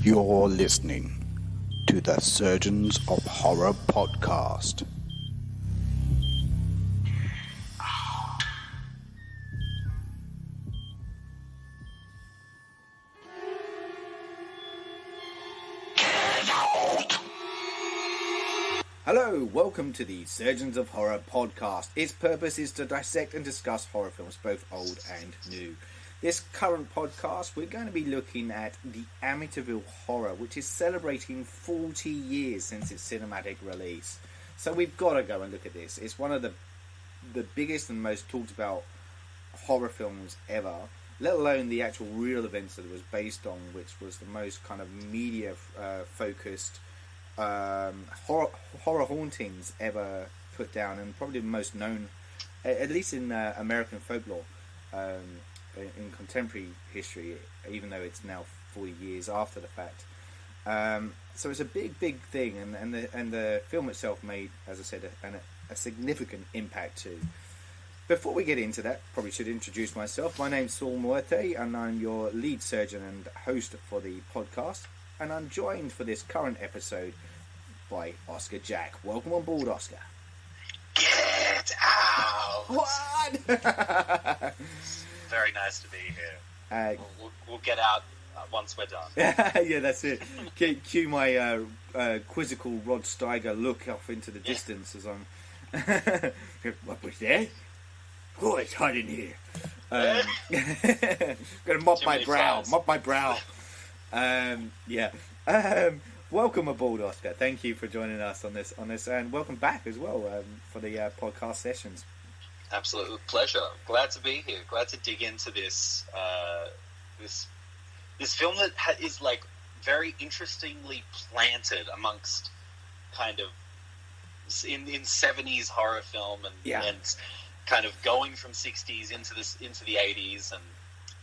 You're listening to the Surgeons of Horror podcast. Hello, welcome to the Surgeons of Horror podcast. Its purpose is to dissect and discuss horror films, both old and new. This current podcast, we're going to be looking at the Amityville Horror, which is celebrating 40 years since its cinematic release. So we've got to go and look at this. It's one of the biggest and most talked about horror films ever, let alone the actual real events that it was based on, which was the most kind of media focused horror hauntings ever put down, and probably the most known, at least in American folklore, in contemporary history, even though it's now 40 years after the fact. So it's a big thing, and the film itself made, as I said, a significant impact too. Before we get into that, probably should introduce myself. My name's Saul Muerte, and I'm your lead surgeon and host for the podcast. And I'm joined for this current episode by Oscar Jack. Welcome on board, Oscar. Get out! What? Very nice to be here. We'll get out once we're done. Yeah, that's it. Cue my quizzical Rod Steiger look off into the distance as I'm... What was that? Oh, it's hot in here. Gonna mop my brow. Welcome aboard, Oscar. Thank you for joining us on this, and welcome back as well for the podcast sessions. Absolute pleasure. Glad to be here. Glad to dig into this this film that is like very interestingly planted amongst kind of in 70s horror film and kind of going from 60s into the 80s, and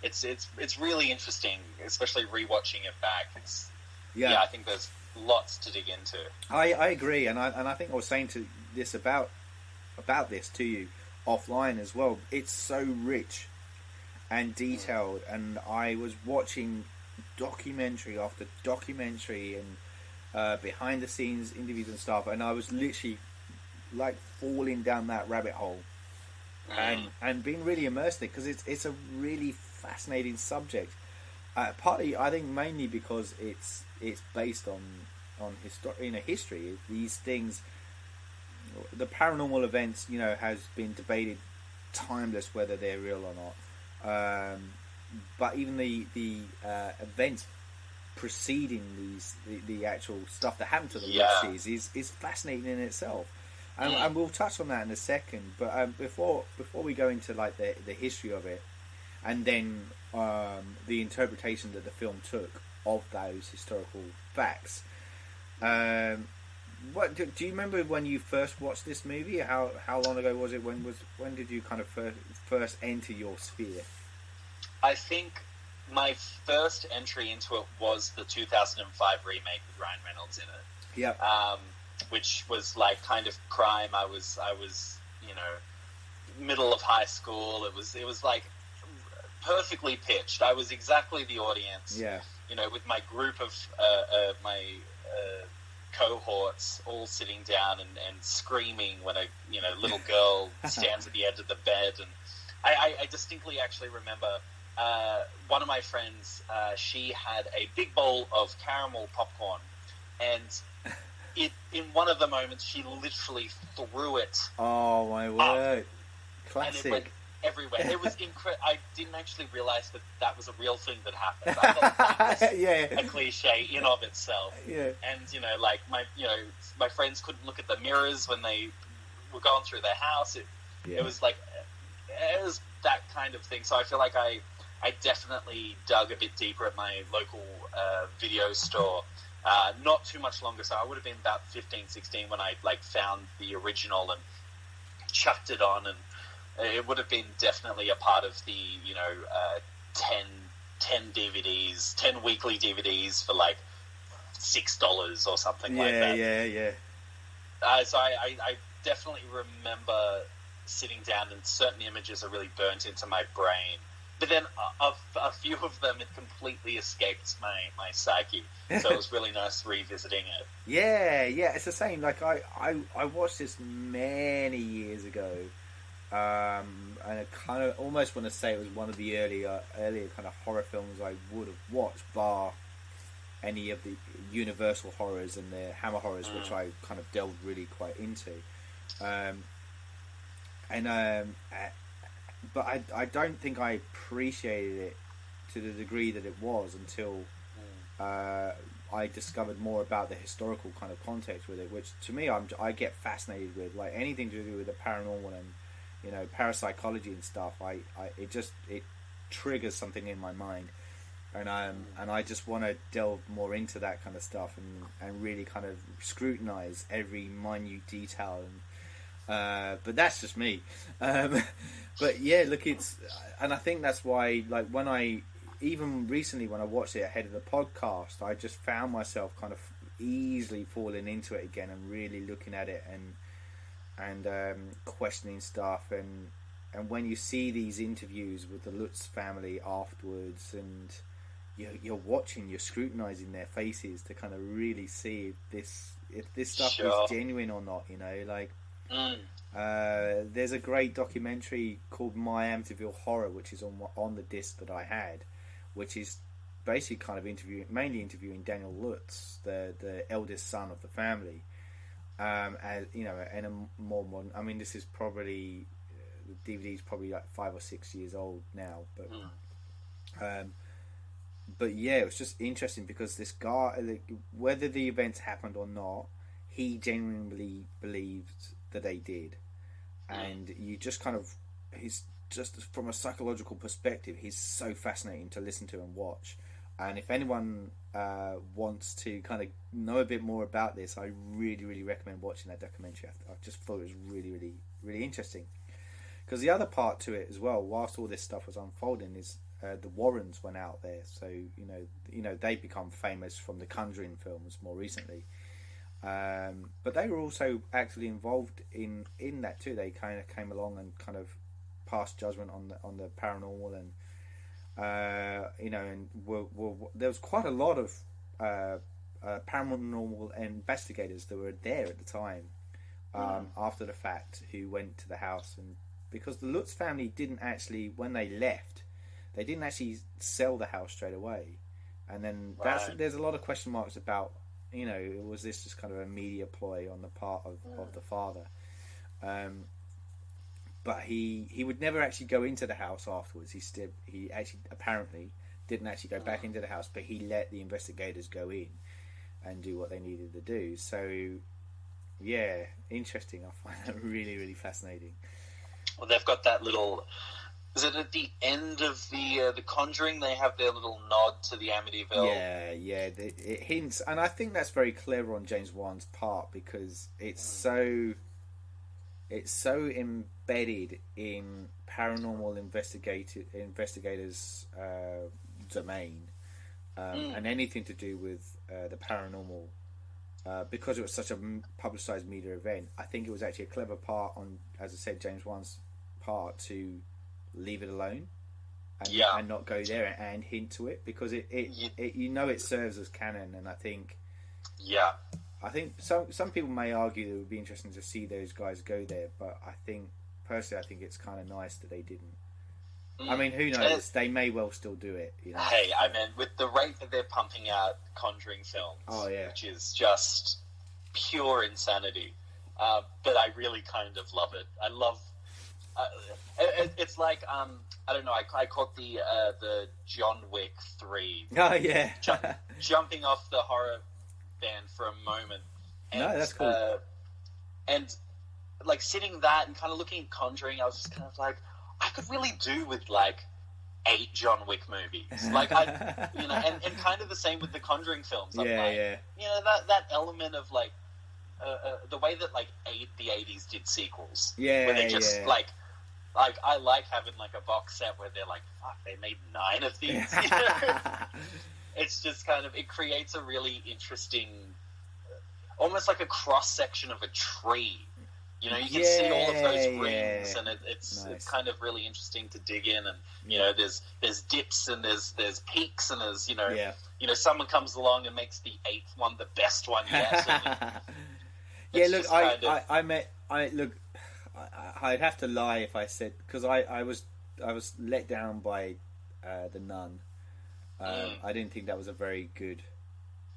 it's really interesting, especially rewatching it back. I think there's lots to dig into. I agree, and I think I was saying to this about this to you offline as well. It's so rich and detailed, and I was watching documentary after documentary and behind the scenes interviews and stuff, and I was literally like falling down that rabbit hole and being really immersed in it, because it's a really fascinating subject. Partly, I think, mainly because it's based on history. These things, the paranormal events, has been debated, timeless, whether they're real or not. But even the events preceding the actual stuff that happened to the witches is fascinating in itself. And we'll touch on that in a second. But before we go into like the history of it, and then the interpretation that the film took of those historical facts. What do you remember when you first watched this movie? How long ago was it? When did you kind of first enter your sphere? I think my first entry into it was the 2005 remake with Ryan Reynolds in it. Yeah. Which was like kind of crime. I was middle of high school. It was like perfectly pitched. I was exactly the audience. Yeah. With my group of my cohorts all sitting down and screaming when a little girl stands at the edge of the bed, and I distinctly actually remember one of my friends. She had a big bowl of caramel popcorn, and in one of the moments she literally threw it. Oh my word! Classic. And it went everywhere. It was incredible. I didn't actually realize that was a real thing that happened. I thought that was a cliche in of itself. Yeah. And my friends couldn't look at the mirrors when they were going through their house. It was like it was that kind of thing. So I feel like I definitely dug a bit deeper at my local video store. Not too much longer, so I would have been about 15, 16 when I found the original and chucked it on, and it would have been definitely a part of the 10 DVDs, 10 weekly DVDs for like $6 or something like that. Yeah. So I definitely remember sitting down, and certain images are really burnt into my brain. but then a few of them had completely escaped my psyche, so it was really nice revisiting it. Yeah, it's the same. Like I watched this many years ago, and I kind of almost want to say it was one of the earlier kind of horror films I would have watched, bar any of the Universal horrors and the Hammer horrors, which I kind of delved really quite into. But I don't think I appreciated it to the degree that it was until I discovered more about the historical kind of context with it, which to me I get fascinated with, like anything to do with the paranormal and, you know, parapsychology and stuff. It triggers something in my mind, and I just want to delve more into that kind of stuff and really kind of scrutinize every minute detail. But that's just me. But yeah, look, and I think that's why, like, even recently when I watched it ahead of the podcast, I just found myself kind of easily falling into it again and really looking at it and questioning stuff, and when you see these interviews with the Lutz family afterwards, and you're watching, you're scrutinizing their faces to kind of really see if this stuff is genuine or not, you know, like. There's a great documentary called My Amityville Horror, which is on the disc that I had, which is basically kind of mainly interviewing Daniel Lutz, the eldest son of the family. As you know, in a more modern. I mean, this is probably the DVD's probably like 5 or 6 years old now, but yeah, it was just interesting because this guy, whether the events happened or not, he genuinely believed that they did, and you just kind of, he's just from a psychological perspective, he's so fascinating to listen to and watch. And if anyone wants to kind of know a bit more about this, I really recommend watching that documentary. I just thought it was really interesting, because the other part to it as well, whilst all this stuff was unfolding, is the Warrens went out there. So you know they become famous from the Conjuring films more recently. But they were also actually involved in that too. They kind of came along and kind of passed judgment on the paranormal, and and there was quite a lot of paranormal investigators that were there at the time after the fact, who went to the house, and because the Lutz family didn't actually, when they left, they didn't actually sell the house straight away, and then there's a lot of question marks about. You know, was this just kind of a media ploy on the part of the father? But he would never actually go into the house afterwards. He actually apparently didn't actually go back into the house, but he let the investigators go in and do what they needed to do. So, yeah, interesting. I find that really fascinating. Well, they've got that little. Is it at the end of the Conjuring? They have their little nod to the Amityville. Yeah. It hints, and I think that's very clever on James Wan's part, because it's so embedded in paranormal investigators' domain, and anything to do with the paranormal, because it was such a publicized media event. I think it was actually a clever part on, as I said, James Wan's part to leave it alone and not go there and hint to it, because it it serves as canon. And I think some people may argue that it would be interesting to see those guys go there, but I think personally it's kind of nice that they didn't. I mean, who knows? They may well still do it, you know? Hey, I mean, with the rate that they're pumping out Conjuring films, which is just pure insanity, but I really kind of love it. I love. It's like I don't know. I caught the John Wick 3. Oh yeah, jumping off the horror van for a moment. And, no, that's cool. And like sitting that and kind of looking at Conjuring, I was just kind of like, I could really do with like 8 John Wick movies. Like and kind of the same with the Conjuring films. I'm like, you know, that element of like the way that like the 80s did sequels. Yeah, where they just like I like having like a box set where they're like, fuck, they made 9 of these. You know? It's just kind of, it creates a really interesting, almost like a cross section of a tree. You know, you can see all of those rings, and Nice. it's kind of really interesting to dig in. And you know, there's dips and there's peaks, and there's you know, someone comes along and makes the 8th one the best one yet. Yeah, look, I'd have to lie if I said, because I was let down by The Nun. I didn't think that was a very good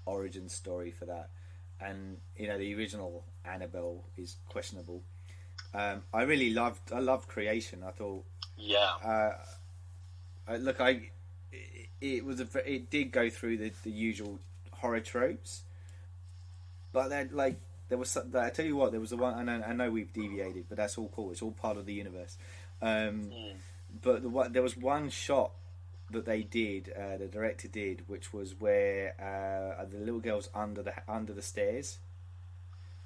origin story for that, and you know, the original Annabelle is questionable. I loved Creation. I thought, it did go through the usual horror tropes, but then there was some, I tell you what, there was the one, and I know we've deviated, but that's all cool. It's all part of the universe. But there was one shot that they did, the director did, which was where the little girl's under the stairs.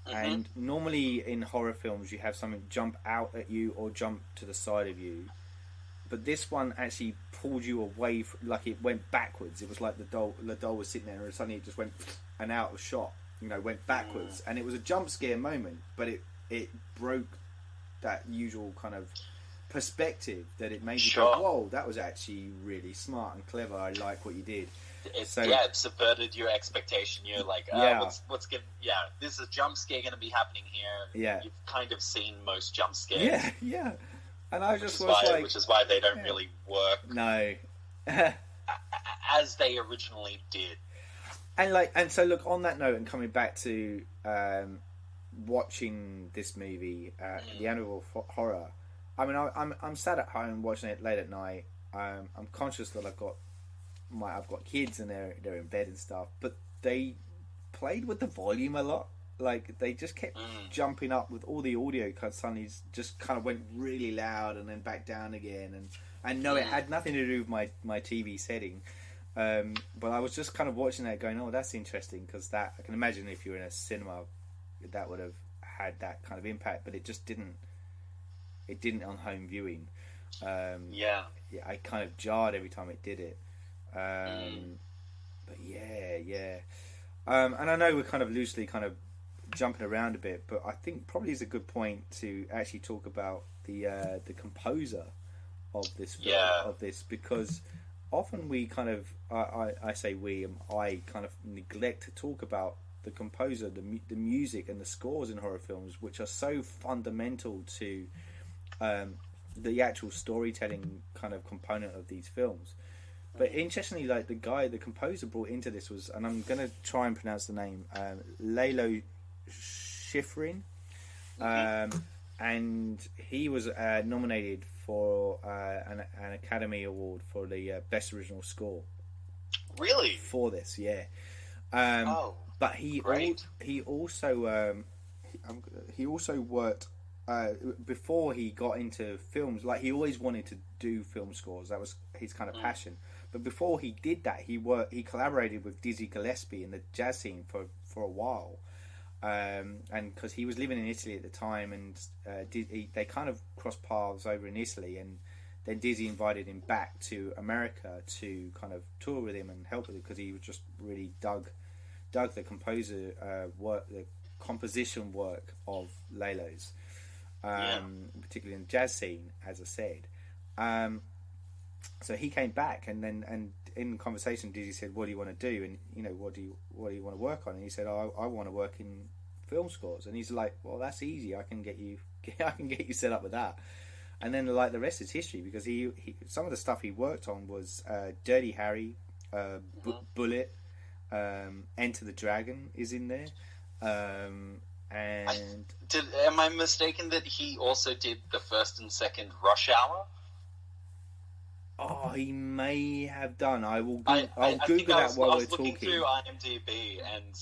And normally in horror films you have something jump out at you or jump to the side of you, but this one actually pulled you away like it went backwards. It was like the doll was sitting there and suddenly it just went and out of shot, you know, went backwards. And it was a jump scare moment, but it broke that usual kind of perspective that it made you go, whoa, that was actually really smart and clever. I like what you did. It subverted your expectation. You're like, what's going? Yeah, this is a jump scare going to be happening here. Yeah, you've kind of seen most jump scares. Yeah. And I just which is why they don't really work. No, as they originally did. And so look, on that note, and coming back to watching this movie, the Amityville Horror. I mean, I'm sat at home watching it late at night. I'm conscious that I've got kids and they're in bed and stuff, but they played with the volume a lot. Like, they just kept jumping up with all the audio, because suddenly just kind of went really loud and then back down again. And no, it had nothing to do with my TV setting. But I was just kind of watching that going, oh, that's interesting, because that, I can imagine if you were in a cinema, that would have had that kind of impact, but it just didn't. It didn't on home viewing. I kind of jarred every time it did it. But yeah. And I know we're kind of loosely kind of jumping around a bit, but I think probably is a good point to actually talk about the composer of this film, of this, because often we kind of I say we, I kind of neglect to talk about the composer, the music and the scores in horror films, which are so fundamental to the actual storytelling kind of component of these films. But interestingly, like the composer brought into this was, and I'm going to try and pronounce the name, Lalo Schifrin, and he was nominated for an Academy Award for the Best Original Score. Really? For this, yeah. But he also worked before he got into films. Like, he always wanted to do film scores. That was his kind of passion. But before he did that, he collaborated with Dizzy Gillespie in the jazz scene for a while, and because he was living in Italy at the time, and they kind of crossed paths over in Italy, and then Dizzy invited him back to America to kind of tour with him and help with it, because he just really dug the composer work, the composition work of Lalo's, particularly in the jazz scene, as I said. So he came back, and in conversation, Dizzy said, "What do you want to do? And you know, what do you want to work on?" And he said, "I want to work in film scores." And he's like, "Well, that's easy. I can get you set up with that." And then, like, the rest is history, because he some of the stuff he worked on was Dirty Harry, Bullet, Enter the Dragon is in there, and am I mistaken that he also did the first and second Rush Hour? Oh, he may have done. I'll Google that while we're talking. I was looking through IMDb, and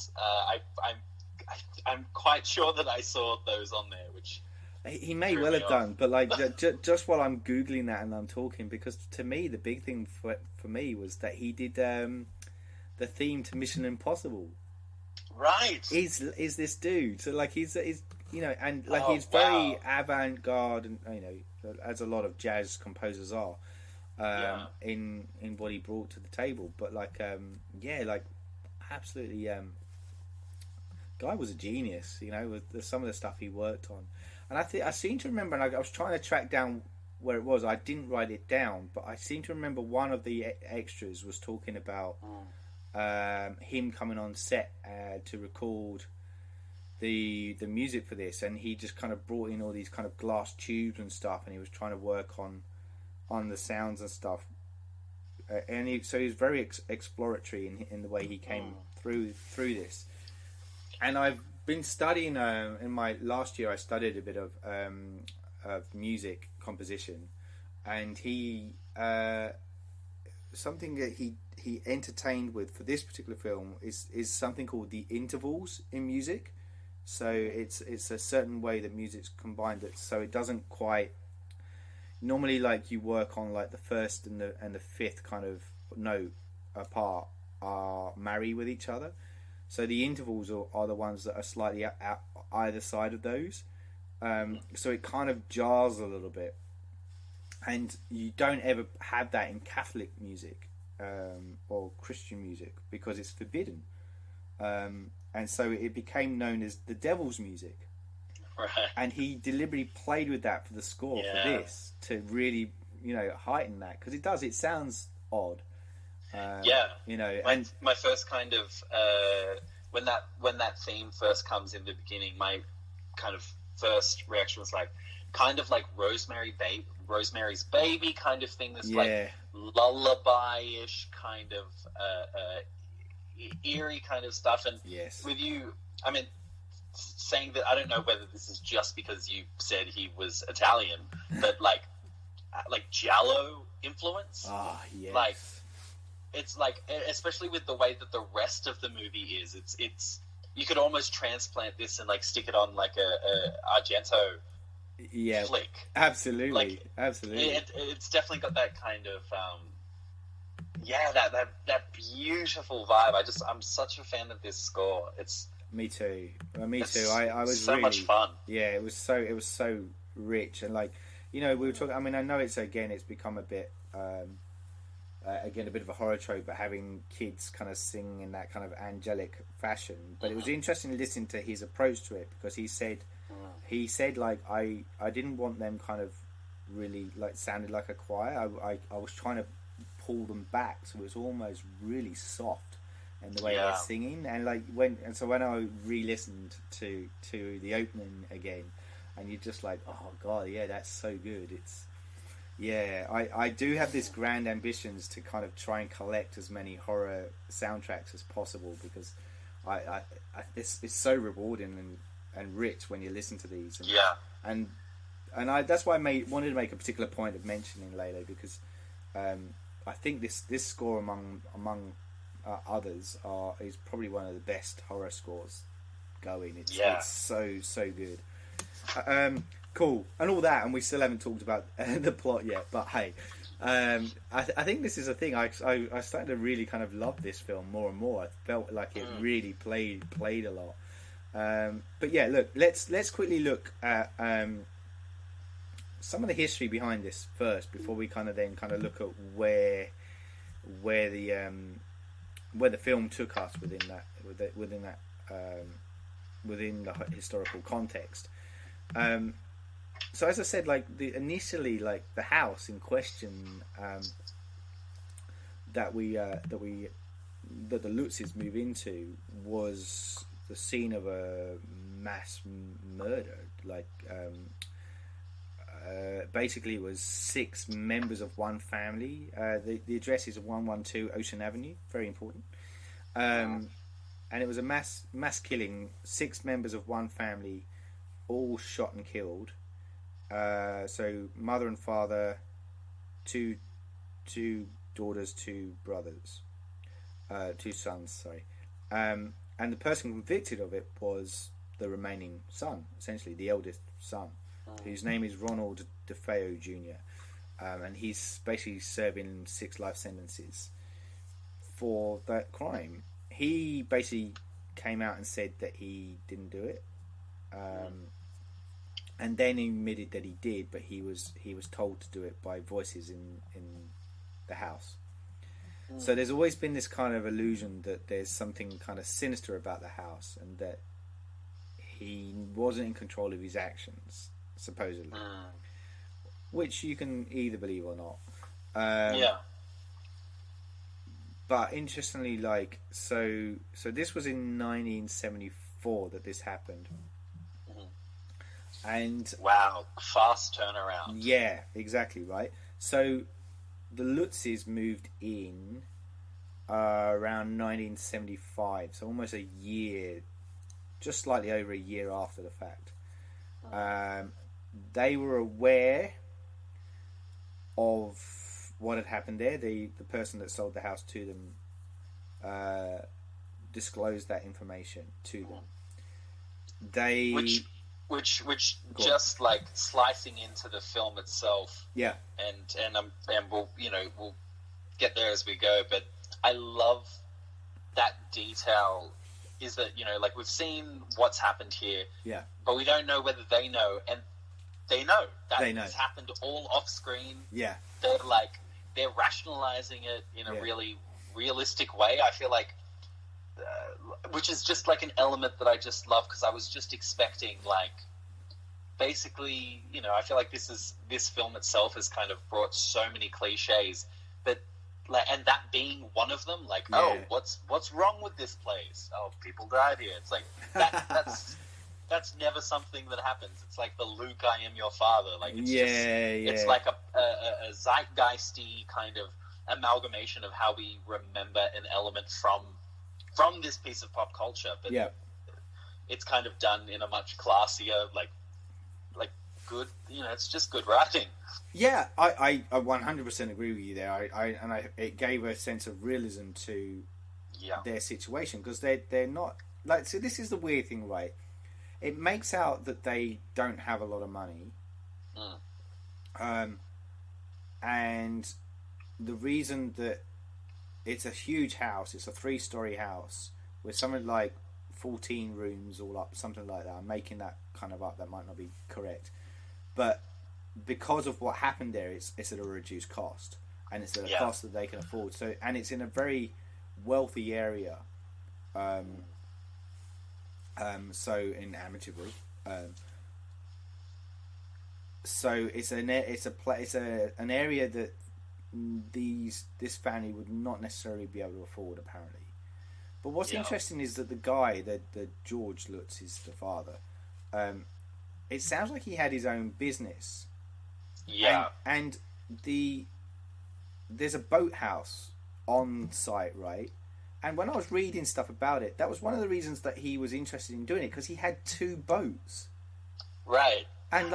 I'm quite sure that I saw those on there, which he may well have done. But like, just while I'm Googling that and I'm talking, because to me the big thing for me was that he did the theme to Mission Impossible. Right. Is this dude? So like he's you know, and like he's very avant-garde, and you know, as a lot of jazz composers are. In what he brought to the table, but like absolutely, guy was a genius, you know, with some of the stuff he worked on. And I seem to remember, and I was trying to track down where it was. I didn't write it down, but I seem to remember one of the extras was talking about him coming on set to record the music for this, and he just kind of brought in all these kind of glass tubes and stuff, and he was trying to work on the sounds and stuff. So he was very exploratory in the way he came through this. And I've been studying in my last year. I studied a bit of music composition, and he something that he entertained with for this particular film is something called the intervals in music. So it's a certain way that music's combined, that so it doesn't quite normally, like, you work on like the first and the fifth kind of note apart are marry with each other. So the intervals are the ones that are slightly out either side of those. So it kind of jars a little bit, and you don't ever have that in Catholic music or Christian music because it's forbidden. And so it became known as the devil's music. Right. And he deliberately played with that for the score for this, to really, heighten that, because it sounds odd. My first kind of when that theme first comes in the beginning, my kind of first reaction was like Rosemary's Baby kind of thing, this like lullaby-ish kind of eerie kind of stuff. And with you, I mean, saying that, I don't know whether this is just because you said he was Italian, but like giallo influence. Like, it's like, especially with the way that the rest of the movie is, it's you could almost transplant this and like stick it on like a Argento flick. Absolutely. Like, absolutely. It's definitely got that kind of that beautiful vibe. I'm such a fan of this score. Me too. I was so really, much fun. Yeah, it was so rich, and like, we were talking. I mean, I know it's become a bit again a bit of a horror trope, but having kids kind of sing in that kind of angelic fashion. But it was interesting to listen to his approach to it, because he said like, I didn't want them kind of really like sounded like a choir. I was trying to pull them back, so it was almost really soft and the way they're singing, and like when I re-listened to the opening again, and you're just like, oh god, that's so good. I do have this grand ambitions to kind of try and collect as many horror soundtracks as possible, because it's so rewarding and rich when you listen to these, and that's why I wanted to make a particular point of mentioning Lele, because I think this score among others is probably one of the best horror scores going. It's so good. Cool, and all that, and we still haven't talked about the plot yet. But hey, I think this is a thing. I started to really kind of love this film more and more. I felt like it really played a lot. But yeah, look, let's quickly look at some of the history behind this first, before we kind of look at where the film took us within the historical context. So as I said, like initially, like the house in question that the Lutzes move into was the scene of a mass murder. Like basically, it was 6 members of one family. The address is 112 Ocean Avenue. Very important. And it was a mass killing. 6 members of one family, all shot and killed. So mother and father, two daughters, 2 brothers, 2 sons. Sorry. And the person convicted of it was the remaining son, essentially the eldest son, whose name is Ronald DeFeo Jr. And he's basically serving 6 life sentences for that crime. He basically came out and said that he didn't do it, and then admitted that he did, but he was told to do it by voices in the house. So there's always been this kind of illusion that there's something kind of sinister about the house, and that he wasn't in control of his actions. supposedly, which you can either believe or not. But interestingly, like, so this was in 1974 that this happened. And wow, fast turnaround. Yeah, exactly, right. So the Lutzes moved in around 1975, so almost a year, just slightly over a year after the fact. They were aware of what had happened there. The person that sold the house to them disclosed that information to them. They which just like slicing into the film itself. Yeah. And we'll get there as we go, but I love that detail. Is that like we've seen what's happened here, but we don't know whether they know, and they know that it's happened all off screen. Yeah, they're rationalizing it in a really realistic way. I feel like, which is just like an element that I just love, because I was just expecting basically, I feel like this film itself has kind of brought so many cliches, but and that being one of them, oh, what's wrong with this place? Oh, people died here. It's like that's never something that happens. It's like the Luke, I am your father. It's like a zeitgeisty kind of amalgamation of how we remember an element from this piece of pop culture, but it's kind of done in a much classier, like good. It's just good writing. Yeah, I 100% agree with you there. It gave a sense of realism to their situation, because they're not so this is the weird thing, right? It makes out that they don't have a lot of money, and the reason that it's a huge house, it's a 3-story house with something like 14 rooms all up, something like that. I'm making that kind of up. That might not be correct, but because of what happened there, it's at a reduced cost, and it's at a cost that they can afford. So, and it's in a very wealthy area. So in Amityville, so it's an area that this family would not necessarily be able to afford, apparently. But what's interesting is that the guy, the George Lutz, is the father. It sounds like he had his own business. Yeah, and there's a boathouse on site, right? And when I was reading stuff about it, that was one of the reasons that he was interested in doing it, because he had 2 boats. Right. And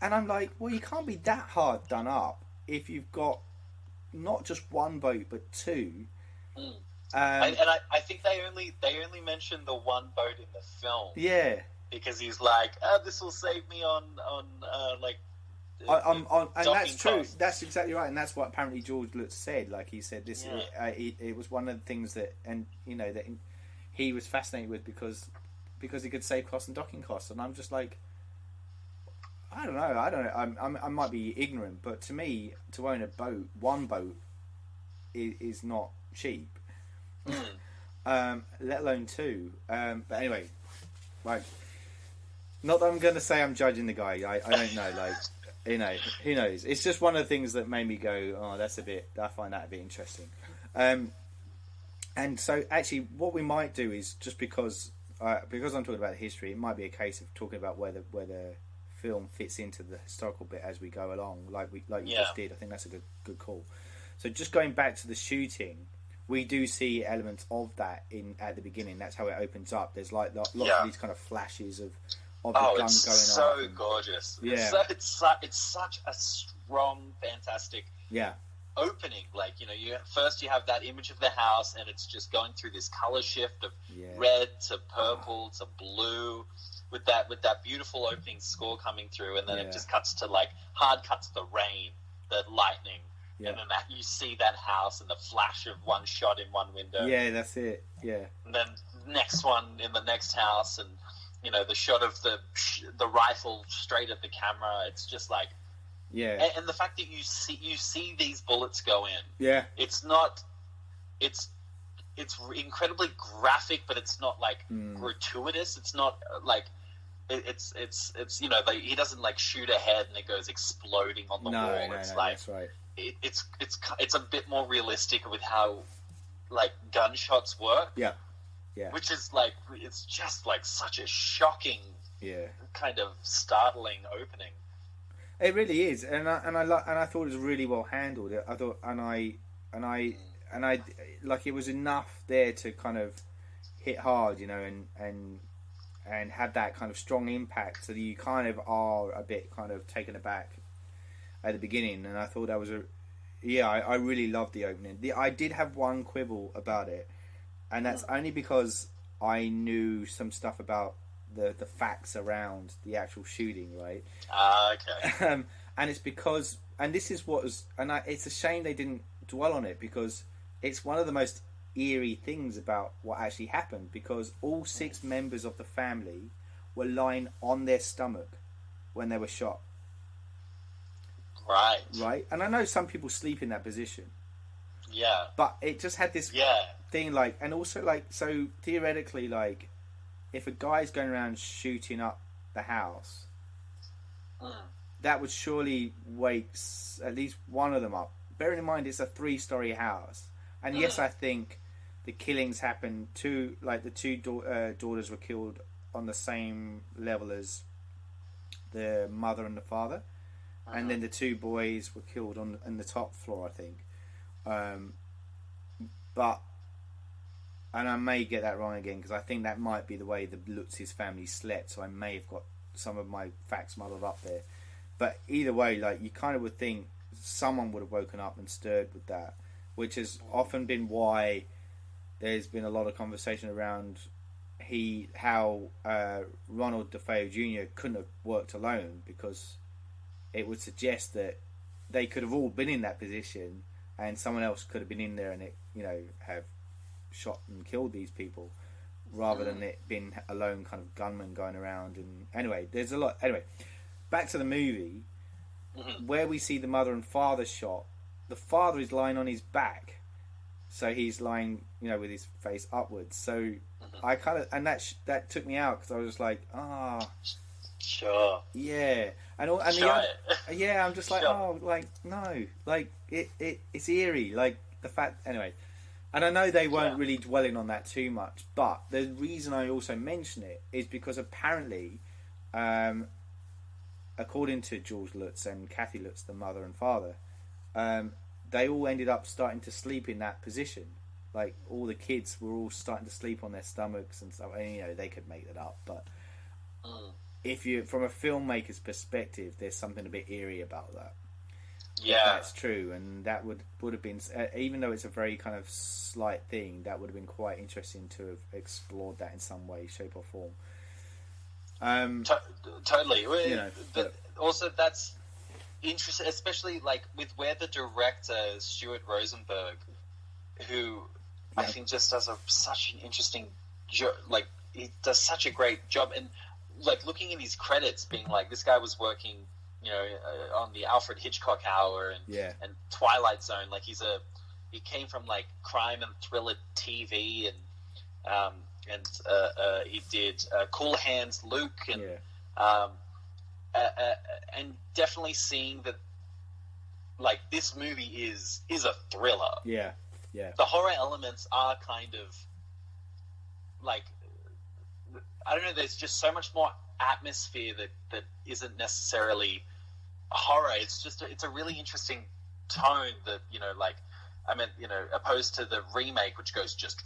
I'm like, well, you can't be that hard done up if you've got not just 1 boat but 2. I think they only mentioned the 1 boat in the film. Yeah. Because he's like, oh, this will save me on and that's true. Costs. That's exactly right, and that's what apparently George Lutz said. Like he said, this it was one of the things that, and that he was fascinated with because he could save costs and docking costs. And I'm just like, I don't know. I might be ignorant, but to me, to own a boat, 1 boat, is not cheap. Let alone 2. But anyway, not that I'm going to say I'm judging the guy. I don't know. Who knows? It's just one of the things that made me go, oh, I find that a bit interesting. And so actually what we might do is, just because I'm talking about the history, it might be a case of talking about where the film fits into the historical bit as we go along, like you just did. I think that's a good call. So just going back to the shooting, we do see elements of that at the beginning. That's how it opens up. There's lots of these kind of flashes of the gun going off. It's so gorgeous. Yeah. It's such a strong, fantastic opening. First you have that image of the house, and it's just going through this color shift of red to purple to blue, with that beautiful opening score coming through, and then it just cuts to hard cuts the rain, the lightning. Yeah. And then you see that house and the flash of one shot in one window. Yeah, that's it. Yeah. And then next one in the next house, and the shot of the rifle straight at the camera. It's just and the fact that you see these bullets go in. Yeah. It's not. It's incredibly graphic, but it's not gratuitous. It's not it's you know, like, he doesn't like shoot ahead and it goes exploding on the wall. No, It's like that's right. It's a bit more realistic with how like gunshots work. Yeah. Which is like, it's just like such a shocking, kind of startling opening. It really is, and I thought it was really well handled. I thought, and I like, it was enough there to kind of hit hard, you know, and have that kind of strong impact, so that you kind of are a bit kind of taken aback at the beginning. And I thought that was I really loved the opening. I did have one quibble about it, and that's only because I knew some stuff about the facts around the actual shooting, right? Okay. And it's because, and this is what was, it's a shame they didn't dwell on it, because it's one of the most eerie things about what actually happened, because all 6 members of the family were lying on their stomach when they were shot. Right? And I know some people sleep in that position. Yeah. But it just had this thing, like, and also, like, so theoretically, like, if a guy's going around shooting up the house, that would surely wake at least one of them up. Bearing in mind it's a 3-story house. And yes, I think the killings happened to, like, the 2 daughters were killed on the same level as the mother and the father. And then the 2 boys were killed on the top floor, I think. But, and I may get that wrong again, because I think that might be the way the Lutz's family slept, so I may have got some of my facts muddled up there. But either way, like, you kind of would think someone would have woken up and stirred with that, which has often been why there's been a lot of conversation around how Ronald DeFeo Jr. couldn't have worked alone, because it would suggest that they could have all been in that position, and someone else could have been in there and it, you know, have shot and killed these people, rather than it being a lone kind of gunman going around. And anyway, there's a lot. Anyway, back to the movie, where we see the mother and father shot. The father is lying on his back, so he's lying, you know, with his face upwards. So I kind of, and that took me out, because I was just like, sure, yeah, and yeah, I'm just like, like, no, like, it's eerie, like, the fact, anyway. And I know they weren't really dwelling on that too much, but the reason I also mention it is because apparently, according to George Lutz and Kathy Lutz, the mother and father, they all ended up starting to sleep in that position. Like, all the kids were all starting to sleep on their stomachs and stuff. And, you know, they could make that up, but if you, from a filmmaker's perspective, there's something a bit eerie about that. Yeah, if that's true, and that would have been, even though it's a very kind of slight thing, that would have been quite interesting to have explored that in some way, shape, or form. Totally. You know, but also that's interesting, especially like with where the director Stuart Rosenberg, who I think just does such an interesting job. Like, he does such a great job, and like looking in his credits, being like, this guy was working, you know, on the Alfred Hitchcock Hour and Twilight Zone. Like, he came from like crime and thriller TV, and he did Cool Hands Luke, and definitely seeing that, like, this movie is a thriller. Yeah. The horror elements are kind of like, I don't know, there's just so much more atmosphere that isn't necessarily horror. It's just it's a really interesting tone that, you know, like, I mean, you know, opposed to the remake, which goes just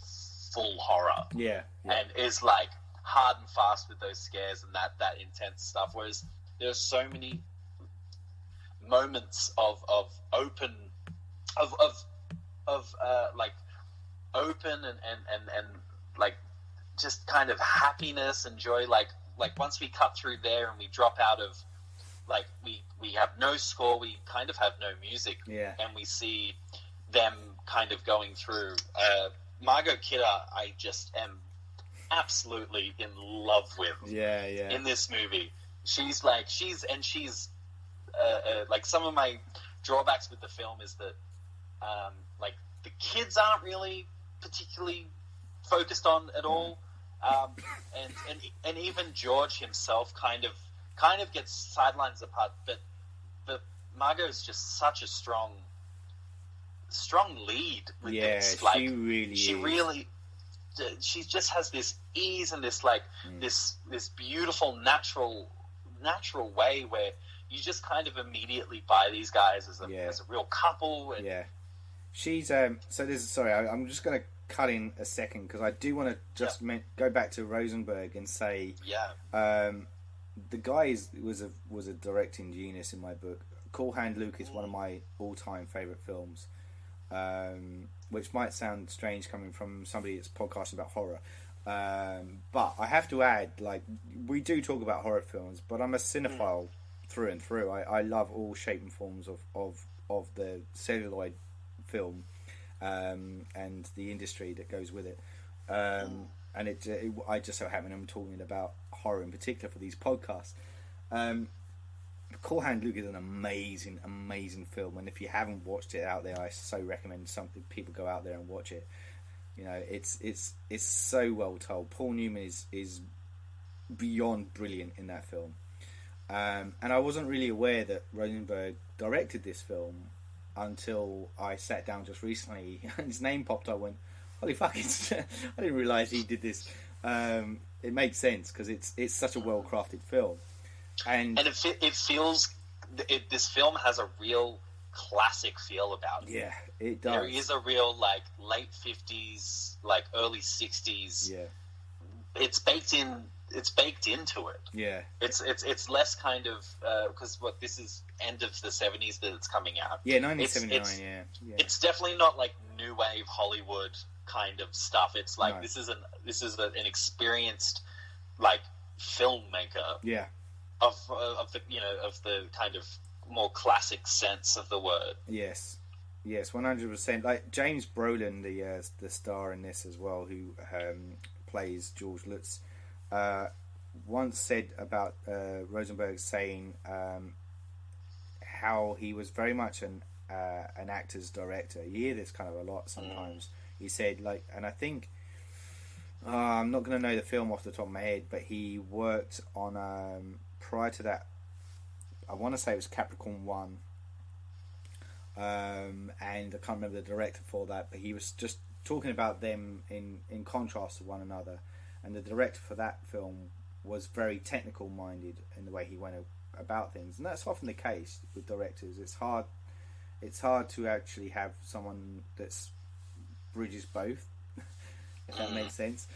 full horror, and is like hard and fast with those scares and that intense stuff. Whereas there's so many moments of open like open and like just kind of happiness and joy. Like once we cut through there and we drop out of, like, we have no score, we kind of have no music, and we see them kind of going through. Margot Kidder, I just am absolutely in love with. In this movie, she's like some of my drawbacks with the film is that like the kids aren't really particularly focused on at all. And even George himself kind of gets sidelines apart, but Margot's just such a strong lead with this. Like, she just has this ease and this this beautiful natural way where you just kind of immediately buy these guys as a real couple. And she's I'm just going to cut in a second because I do want to just go back to Rosenberg and say the guy was a directing genius in my book. Cool Hand Luke is one of my all-time favourite films, which might sound strange coming from somebody that's podcasting about horror, but I have to add, like, we do talk about horror films, but I'm a cinephile through and through. I love all shape and forms of the celluloid film and the industry that goes with it, and I just so happen I'm talking about horror in particular for these podcasts. Cool Hand Luke is an amazing film, and if you haven't watched it out there, I so recommend people go out there and watch it. You know, it's so well told. Paul Newman is beyond brilliant in that film, and I wasn't really aware that Rosenberg directed this film until I sat down just recently and his name popped up. I went, holy fuck, I didn't realise he did this. It makes sense because it's such a well crafted film. And it feels this film has a real classic feel about it. Yeah, it does. There is a real like late 50s, like early 60s. Yeah, it's baked in. It's baked into it. Yeah, it's less kind of because this is end of the 70s that it's coming out. Yeah, 1979. Yeah, it's definitely not like new wave Hollywood kind of stuff. It's like this is an experienced like filmmaker. Yeah. Of the kind of more classic sense of the word. Yes, 100%. Like James Brolin, the star in this as well, who plays George Lutz, once said about Rosenberg saying how he was very much an actor's director. You hear this kind of a lot sometimes. He said, like, and I think I'm not going to know the film off the top of my head, but he worked on prior to that, I want to say it was Capricorn 1, and I can't remember the director for that, but he was just talking about them in contrast to one another, and the director for that film was very technical minded in the way he went about things, and that's often the case with directors. It's hard to actually have someone that's bridges both, if that makes sense.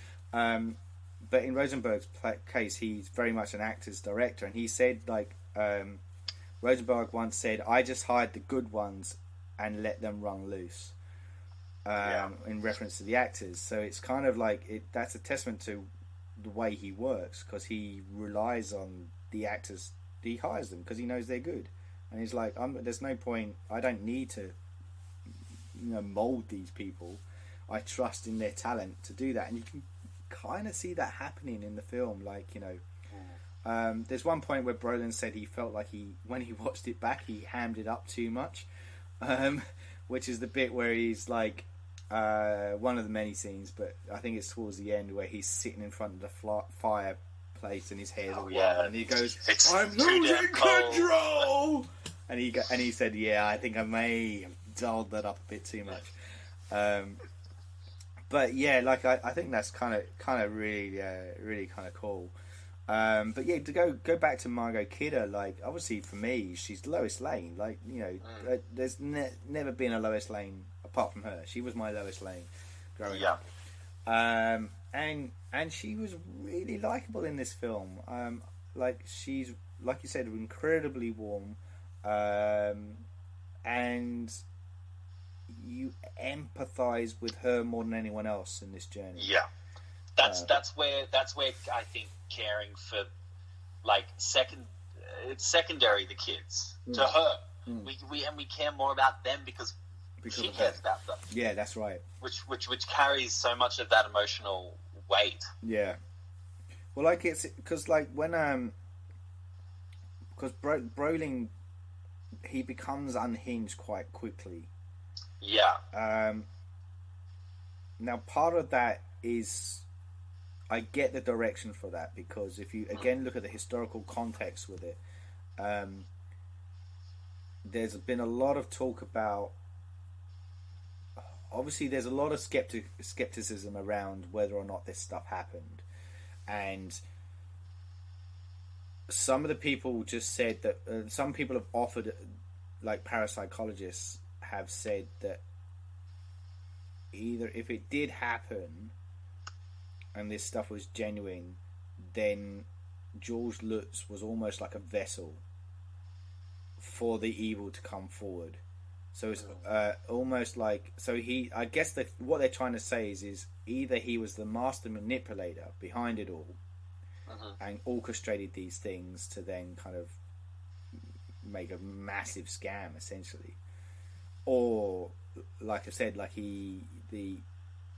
But in Rosenberg's case, he's very much an actor's director, and he said, like, Rosenberg once said, "I just hired the good ones and let them run loose," in reference to the actors. So it's kind of like that's a testament to the way he works, because he relies on the actors. He hires them because he knows they're good, and he's like, "There's no point. I don't need to, mold these people. I trust in their talent to do that," and you can kind of see that happening in the film. Like, there's one point where Brolin said he felt like when he watched it back, he hammed it up too much, which is the bit where he's like, one of the many scenes, but I think it's towards the end where he's sitting in front of the fireplace and his hair's all wild, and he goes, "I'm losing control," and he said, "Yeah, I think I may have dialed that up a bit too much." But yeah, like I think that's kind of really kind of cool. But yeah, to go back to Margot Kidder, like, obviously for me, she's Lois Lane. Like, there's never been a Lois Lane apart from her. She was my Lois Lane growing up. And she was really likable in this film. Like, she's, like you said, incredibly warm, and you empathise with her more than anyone else in this journey. Yeah, that's where I think caring for, like, it's secondary, the kids to her. We care more about them because she cares about them. Yeah, that's right. Which carries so much of that emotional weight. Yeah. Well, like, it's because, like, when because Brolin, he becomes unhinged quite quickly. Yeah. Now, part of that is, I get the direction for that, because if you again look at the historical context with it, there's been a lot of talk about. Obviously, there's a lot of skepticism around whether or not this stuff happened, and some of the people just said that some people have offered, like parapsychologists have said that either if it did happen and this stuff was genuine, then George Lutz was almost like a vessel for the evil to come forward. So it's almost like, so I guess what they're trying to say is either he was the master manipulator behind it all and orchestrated these things to then kind of make a massive scam essentially, or like I said, like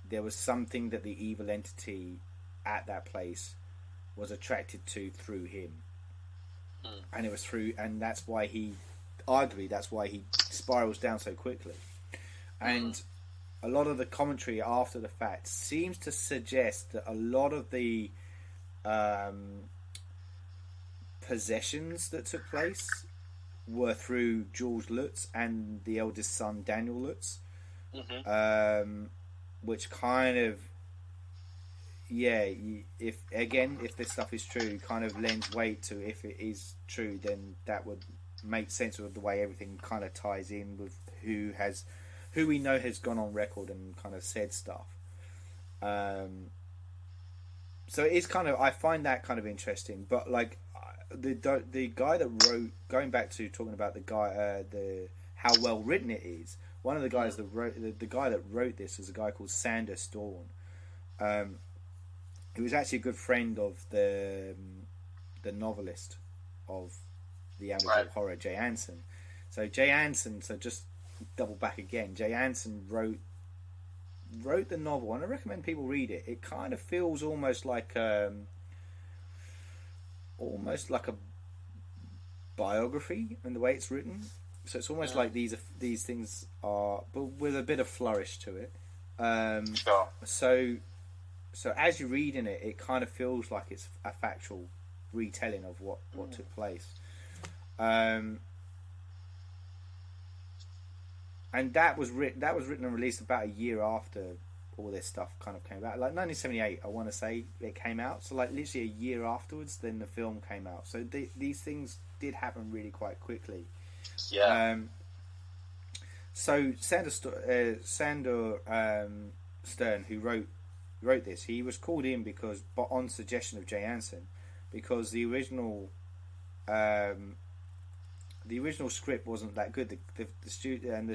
there was something that the evil entity at that place was attracted to through him, and it was and that's why he spirals down so quickly. And a lot of the commentary after the fact seems to suggest that a lot of the possessions that took place were through George Lutz and the eldest son Daniel Lutz, which kind of, if this stuff is true, kind of lends weight to, if it is true, then that would make sense of the way everything kind of ties in with who we know has gone on record and kind of said stuff. So it is kind of, I find that kind of interesting, but like the guy that wrote, going back to talking about the guy, how well written it is. One of the guys that wrote, the guy that wrote this is a guy called Sander Storn. He was actually a good friend of the novelist of the Amityville Horror, Jay Anson. So Jay Anson, so just double back again, Jay Anson wrote the novel, and I recommend people read it. It kind of feels almost like a biography in the way it's written. So it's almost like these things are, but with a bit of flourish to it. Sure. So as you're reading it, it kind of feels like it's a factual retelling of what took place. And that was written and released about a year after all this stuff kind of came out, like 1978. I want to say it came out, so like literally a year afterwards, then the film came out. So these things did happen really quite quickly. Yeah. So Sander Stern, who wrote this, he was called in but on suggestion of Jay Anson, because the original script wasn't that good. The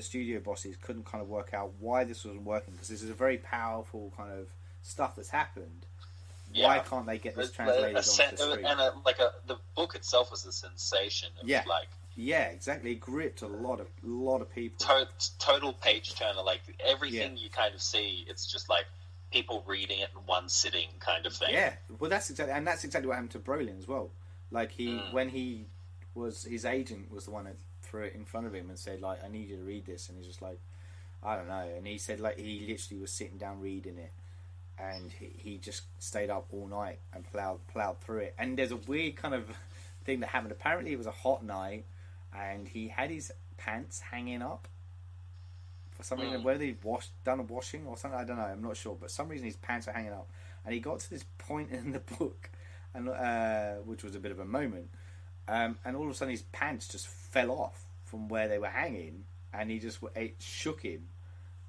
studio bosses couldn't kind of work out why this wasn't working, because this is a very powerful kind of stuff that's happened. Yeah. Why can't they get this translated onto the screen? And the book itself was a sensation. Yeah, exactly. It gripped a lot of people. Total page turner. Like everything you kind of see, it's just like people reading it in one sitting, kind of thing. Yeah, well, that's exactly what happened to Brolin as well. Like when he was, his agent was the one that threw it in front of him and said, like, I need you to read this, and he's just like, I don't know. And he said, like, he literally was sitting down reading it, and he just stayed up all night and plowed through it. And there's a weird kind of thing that happened. Apparently it was a hot night, and he had his pants hanging up for some reason. Whether he'd done a washing or something, I don't know, I'm not sure, but for some reason his pants were hanging up, and he got to this point in the book, and which was a bit of a moment, and all of a sudden his pants just fell off from where they were hanging, and it shook him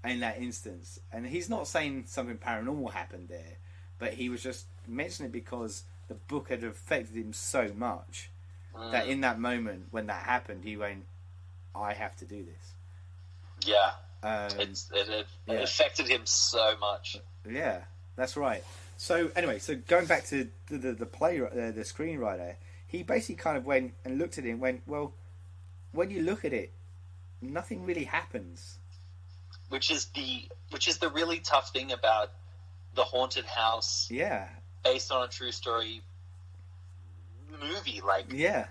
in that instance. And he's not saying something paranormal happened there, but he was just mentioning it because the book had affected him so much that in that moment when that happened, he went, I have to do this. Yeah. It affected him so much. Yeah, that's right. So anyway, going back to the playwright, the screenwriter, he basically kind of went and looked at it and went, well, when you look at it, nothing really happens. Which is the really tough thing about the haunted house. Yeah. Based on a true story movie, like, yeah,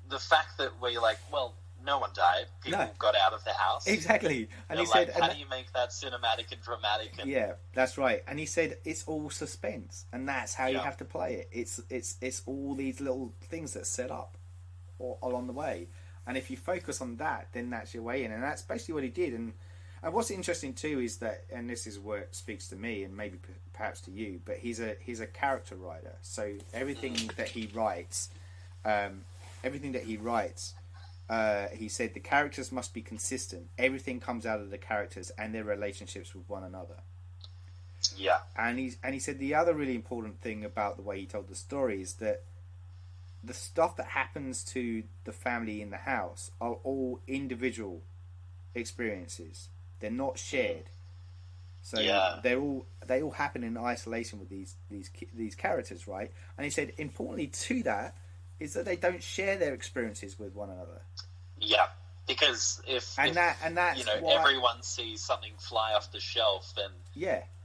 the fact that we're like, well, no one died. People got out of the house. Exactly. And They're he like, said, how do you make that cinematic and dramatic? And... Yeah, that's right. And he said it's all suspense, and that's how you have to play it. It's all these little things that set up along the way, and if you focus on that, then that's your way in, and that's basically what he did. And what's interesting too is that, and this is where it speaks to me, and maybe perhaps to you, but he's a character writer. So everything that he writes, he said the characters must be consistent. Everything comes out of the characters and their relationships with one another. Yeah. And he said the other really important thing about the way he told the story is that the stuff that happens to the family in the house are all individual experiences. They're not shared. So they all happen in isolation with these characters, right? And he said importantly to that is that they don't share their experiences with one another. Yeah, because if that's you know why, everyone sees something fly off the shelf,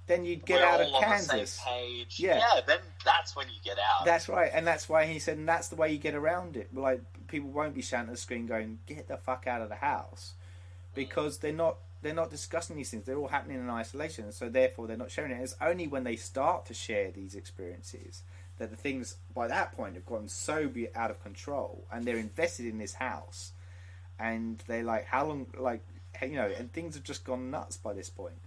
then you'd get out of Kansas. On the same page. Yeah, then that's when you get out. That's right, and that's why he said, and that's the way you get around it. Like people won't be shouting at the screen, going, "Get the fuck out of the house," because they're not discussing these things. They're all happening in isolation, so therefore they're not sharing it. It's only when they start to share these experiences that the things by that point have gotten so out of control, and they're invested in this house, and they're like, how long, like, you know, and things have just gone nuts by this point.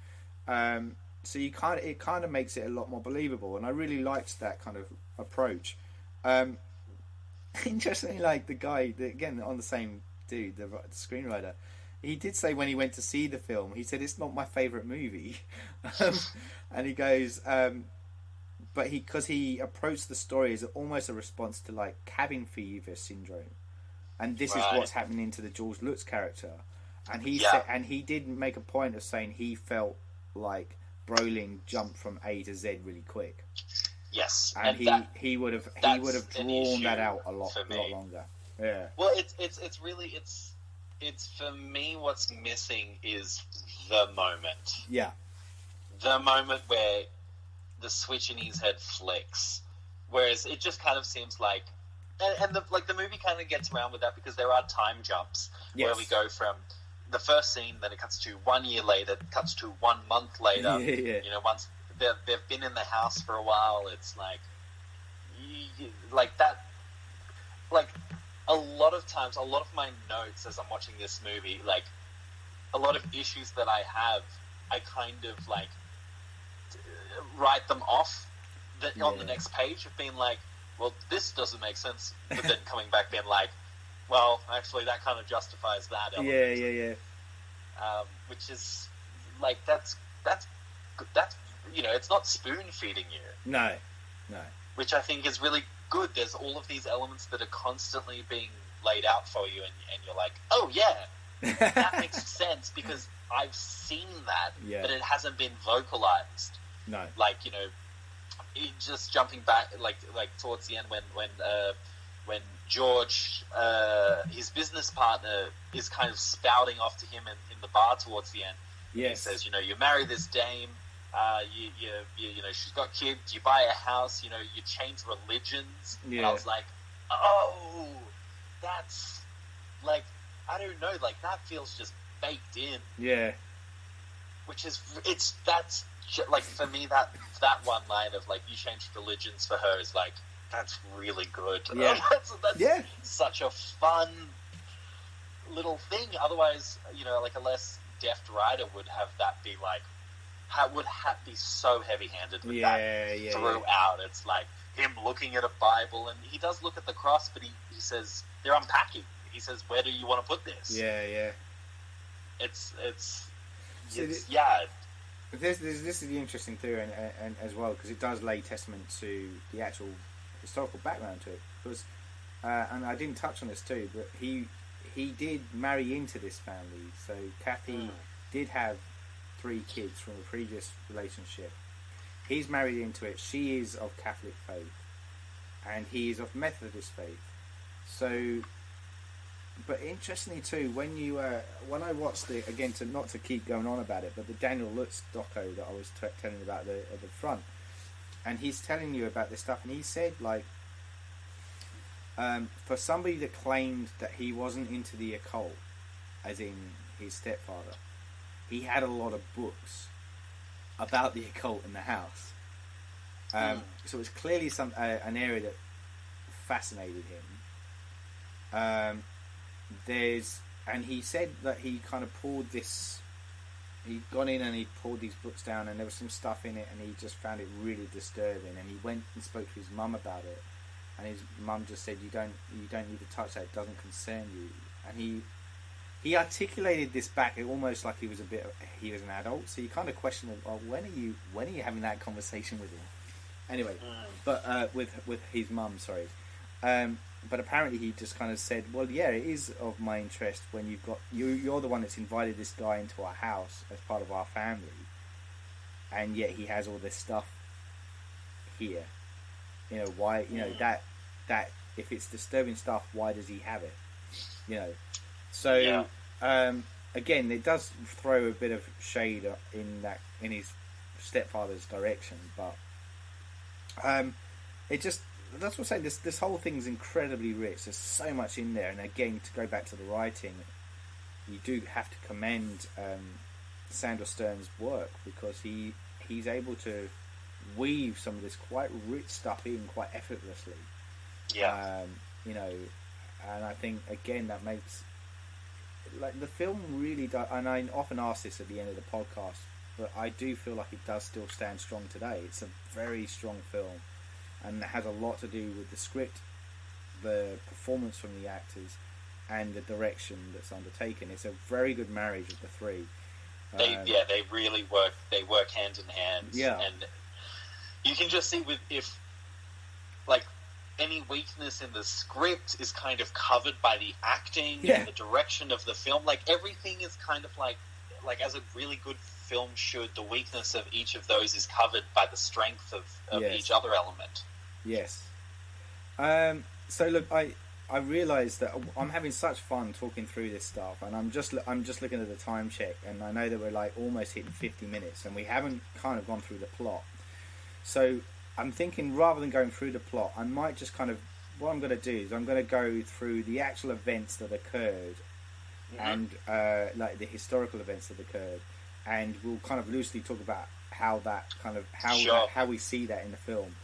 So it kind of makes it a lot more believable, and I really liked that kind of approach. Interestingly, like the guy, again on the same dude, the screenwriter, he did say when he went to see the film, he said it's not my favourite movie, and he goes, but because he approached the story as almost a response to like cabin fever syndrome, and this is what's happening to the George Lutz character, and he said, and he did make a point of saying he felt like Brolin jumped from A to Z really quick. Yes, and he would have drawn that out a lot longer. Yeah. Well, it's really for me what's missing is the moment. Yeah. The moment where the switch in his head flicks, whereas it just kind of seems like, and the movie kind of gets around with that because there are time jumps where we go from the first scene, then it cuts to 1 year later, it cuts to 1 month later. Yeah. You know, once they've been in the house for a while, it's like, like that, like a lot of times, a lot of my notes as I'm watching this movie, like a lot of issues that I have, I kind of like write them off on the next page of being like, well, this doesn't make sense, but then coming back being like, well, actually, that kind of justifies that element. Yeah. Which is like that's you know, it's not spoon feeding you. No. Which I think is really good. There's all of these elements that are constantly being laid out for you, and you're like, oh yeah, that makes sense because I've seen that, but it hasn't been vocalized. No. Like, you know, just jumping back, like towards the end when George, his business partner, is kind of spouting off to him in the bar towards the end. Yes. He says, you know, you marry this dame, you know, she's got kids, you buy a house, you know, you change religions. Yeah. And I was like, oh, that's, like, I don't know, like, that feels just baked in. Yeah. Which is, that's, like, for me, that one line of, like, you changed religions for her is, like, that's really good. Yeah. That's such a fun little thing. Otherwise, you know, like, a less deft writer would have that be, like, be so heavy-handed with that throughout. It's like him looking at a Bible, and he does look at the cross, but he says, they're unpacking. He says, where do you want to put this? Yeah. It's This is the interesting theory, and as well, because it does lay testament to the actual historical background to it. Because, and I didn't touch on this too, but he did marry into this family. So Kathy did have 3 kids from a previous relationship. He's married into it. She is of Catholic faith, and he is of Methodist faith. So, but interestingly too, when I watched it again, not to keep going on about it, but the Daniel Lutz doco that I was telling you about at the front, and he's telling you about this stuff, and he said like, for somebody that claimed that he wasn't into the occult, as in his stepfather, he had a lot of books about the occult in the house. So it's clearly an area that fascinated him. And he said that he kind of poured this. He'd gone in and he poured these books down, and there was some stuff in it, and he just found it really disturbing. And he went and spoke to his mum about it, and his mum just said, "You don't need to touch that. It doesn't concern you." And he articulated this back almost like he was an adult. So you kind of question him, well, when are you having that conversation with him? Anyway, but with his mum, sorry. But apparently he just kind of said, well, yeah, it is of my interest when you're the one that's invited this guy into our house as part of our family, and yet he has all this stuff here. You know, why, that if it's disturbing stuff, why does he have it? You know, so, again, it does throw a bit of shade in his stepfather's direction, but, that's what I'm saying. This whole thing's incredibly rich. There's so much in there, and again, to go back to the writing, you do have to commend Sandor Stern's work, because he's able to weave some of this quite rich stuff in quite effortlessly. Yeah. And I think again that makes the film really does. And I often ask this at the end of the podcast, but I do feel like it does still stand strong today. It's a very strong film. And it has a lot to do with the script, the performance from the actors, and the direction that's undertaken. It's a very good marriage of the three. They really work. They work hand in hand. Yeah, and you can just see if any weakness in the script is kind of covered by the acting and the direction of the film. Like everything is kind of like as a really good film should. The weakness of each of those is covered by the strength of each other element. Yes. So look, I realise that I'm having such fun talking through this stuff, and I'm just looking at the time check, and I know that we're almost hitting 50 minutes, and we haven't kind of gone through the plot. So I'm thinking, rather than going through the plot, I might just what I'm going to do is I'm going to go through the actual events that occurred, and the historical events that occurred, and we'll kind of loosely talk about how we see that in the film.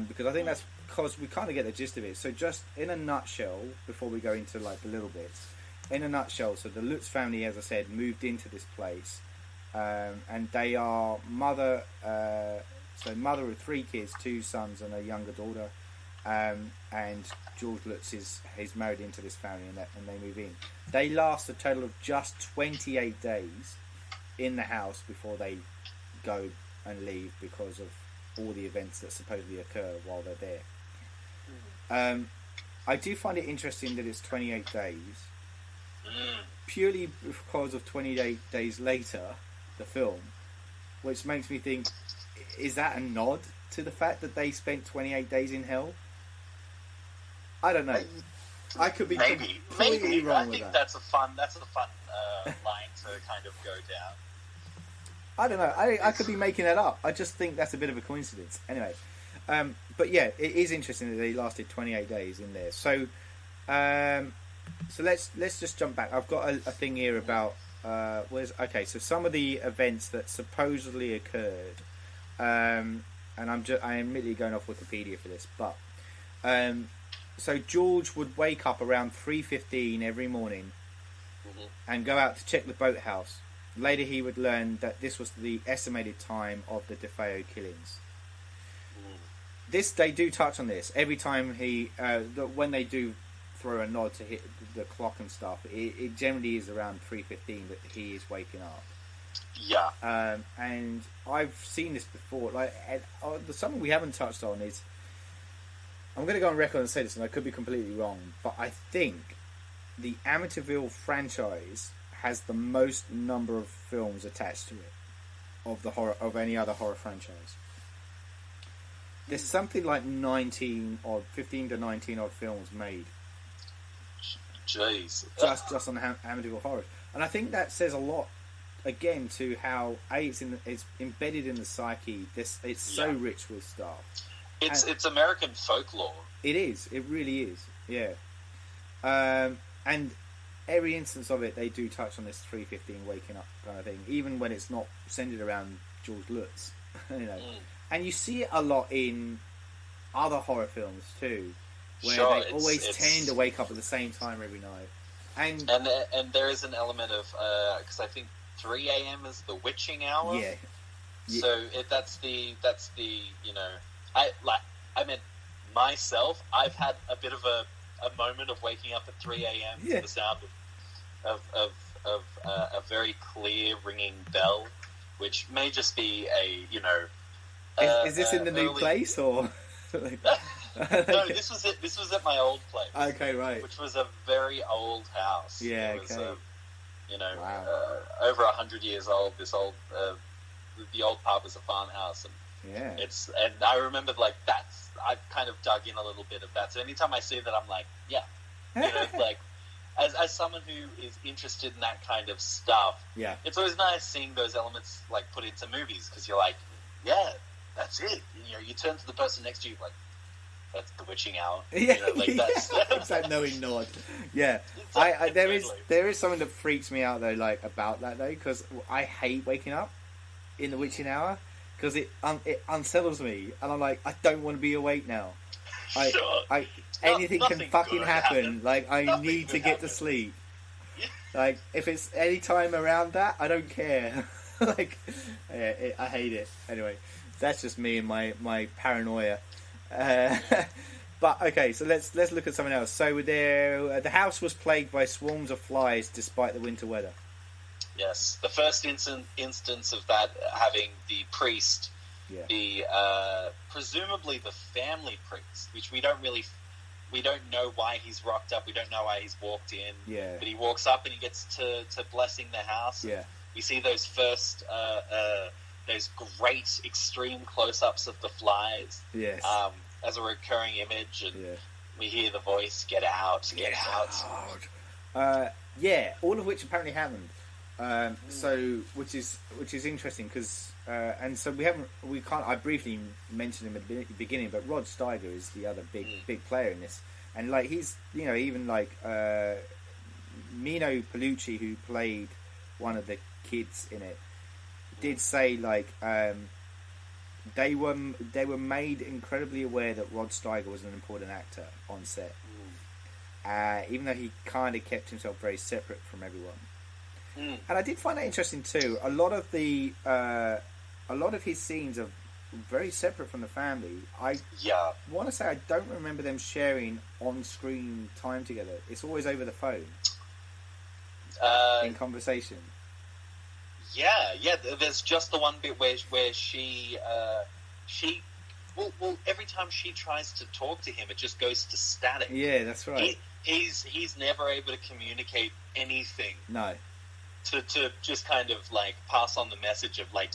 Because I think that's because we kind of get the gist of it. So just in a nutshell, before we go into the little bits, in a nutshell, so the Lutz family, as I said, moved into this place, and they are mother of 3 kids, 2 sons and a younger daughter, and George Lutz is married into this family, and they move in. They last a total of just 28 days in the house before they go and leave because of all the events that supposedly occur while they're there. I do find it interesting that it's 28 days, purely because of 28 days later, the film, which makes me think, is that a nod to the fact that they spent 28 days in hell? I don't know. I could be completely wrong with that. I think that's a fun line to kind of go down. I don't know. I could be making that up. I just think that's a bit of a coincidence. Anyway, but yeah, it is interesting that they lasted 28 days in there. So, so let's just jump back. I've got a thing here about so some of the events that supposedly occurred, and I am admittedly going off Wikipedia for this, but so George would wake up around 3:15 every morning and go out to check the boathouse. Later, he would learn that this was the estimated time of the DeFeo killings. They do touch on this every time when they do throw a nod to hit the clock and stuff. It generally is around 3:15 that he is waking up. Yeah. And I've seen this before. Something we haven't touched on is, I'm going to go on record and say this, and I could be completely wrong, but I think the Amityville franchise has the most number of films attached to it of any other horror franchise. There's something like 15 to 19 odd films made. Jeez. Just on Amityville Horror, and I think that says a lot. Again, to how it's embedded in the psyche. It's so rich with stuff. It's American folklore. It is. It really is. Yeah. And every instance of it, they do touch on this 3:15 waking up kind of thing, even when it's not centered around George Lutz, you know. And you see it a lot in other horror films too, where they always tend to wake up at the same time every night. And there is an element of because I think 3 a.m. is the witching hour. Yeah. So that's the you know, I mean myself, I've had a bit of a moment of waking up at 3 a.m. to the sound of a very clear ringing bell, which may just be a, you know. Is this in the new place or? No, this was at my old place. Okay, right. Which was a very old house. Yeah, it was, okay. You know, wow. Over 100 years old. This old, the old pub was a farmhouse, and and I remember like I kind of dug in a little bit of that. So anytime I see that, I'm like, yeah, you know, like as someone who is interested in that kind of stuff, it's always nice seeing those elements like put into movies, because you're like, yeah, that's it. You know, you turn to the person next to you like, that's the witching hour. Yeah, you know, like that's it's that knowing nod. Yeah, there is something that freaks me out though, like about that though, because I hate waking up in the witching hour, because it unsettles me, and I'm like, I don't want to be awake now. Anything can fucking happen. Like I need to get to sleep. Like if it's any time around that, I don't care. Like I hate it. Anyway, that's just me and my paranoia. But okay, so let's look at something else. So the house was plagued by swarms of flies despite the winter weather. Yes, the first instance of that having the priest, the presumably the family priest, which we don't know why he's rocked up. We don't know why he's walked in. Yeah. But he walks up and he gets to blessing the house. Yeah. We see those first those great extreme close-ups of the flies. Yes. As a recurring image, and we hear the voice, "Get out, get out." All of which apparently happened. So, which is interesting, because and so we can't. I briefly mentioned him at the beginning, but Rod Steiger is the other big player in this, and like he's, you know, even like Mino Pellucci, who played one of the kids in it, did say like they were made incredibly aware that Rod Steiger was an important actor on set, even though he kind of kept himself very separate from everyone. And I did find that interesting too. A lot of his scenes are very separate from the family. I want to say I don't remember them sharing on-screen time together. It's always over the phone in conversation. Yeah. There's just the one bit where she every time she tries to talk to him, it just goes to static. Yeah, that's right. He's never able to communicate anything. No. To just kind of like pass on the message of like,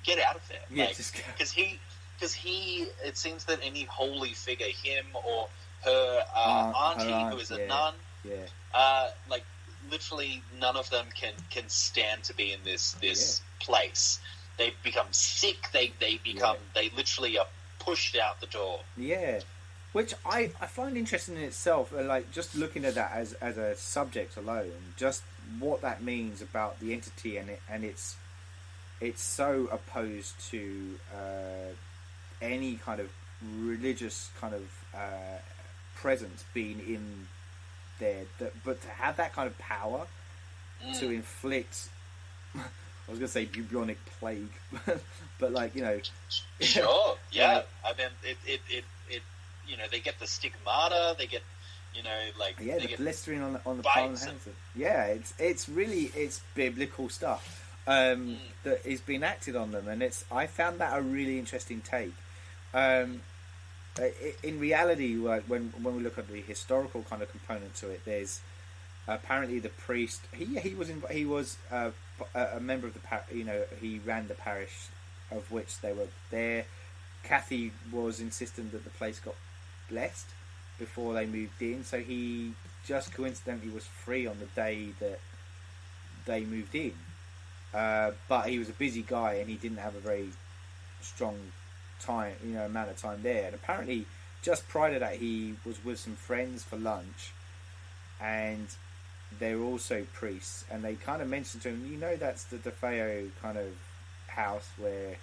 get out of there. Yeah, like, just because he it seems that any holy figure, him or her auntie, who is a nun, like literally none of them can stand to be in this place. They become sick. They literally are pushed out the door. Yeah. Which I find interesting in itself, like just looking at that as a subject alone, just what that means about the entity and it's so opposed to any kind of religious kind of presence being in there, but to have that kind of power to inflict, I was going to say bubonic plague, but like, you know, sure, yeah. I mean, it you know, they get the stigmata, they get, you know, like the blistering on the palm of the hands. Yeah, it's really biblical stuff that is being acted on them, and I found that a really interesting take. In reality, like when we look at the historical kind of component to it, there's apparently the priest. He was a member of the you know, he ran the parish of which they were there. Kathy was insistent that the place got blessed before they moved in, so he just coincidentally was free on the day that they moved in, but he was a busy guy and he didn't have a very strong time, you know, amount of time there, and apparently just prior to that, he was with some friends for lunch, and they were also priests, and they kind of mentioned to him, you know, that's the DeFeo kind of house where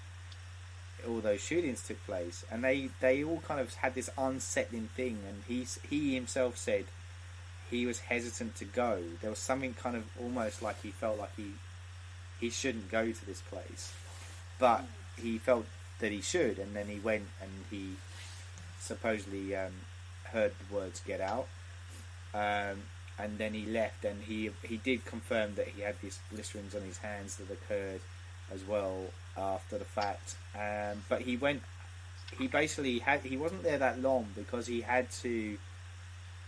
all those shootings took place, and they all kind of had this unsettling thing, and he himself said he was hesitant to go. There was something kind of almost like he felt like he shouldn't go to this place, but he felt that he should, and then he went, and he supposedly heard the words "get out," and then he left, and he did confirm that he had these blisterings on his hands that occurred as well after the fact. But he wasn't there that long because he had to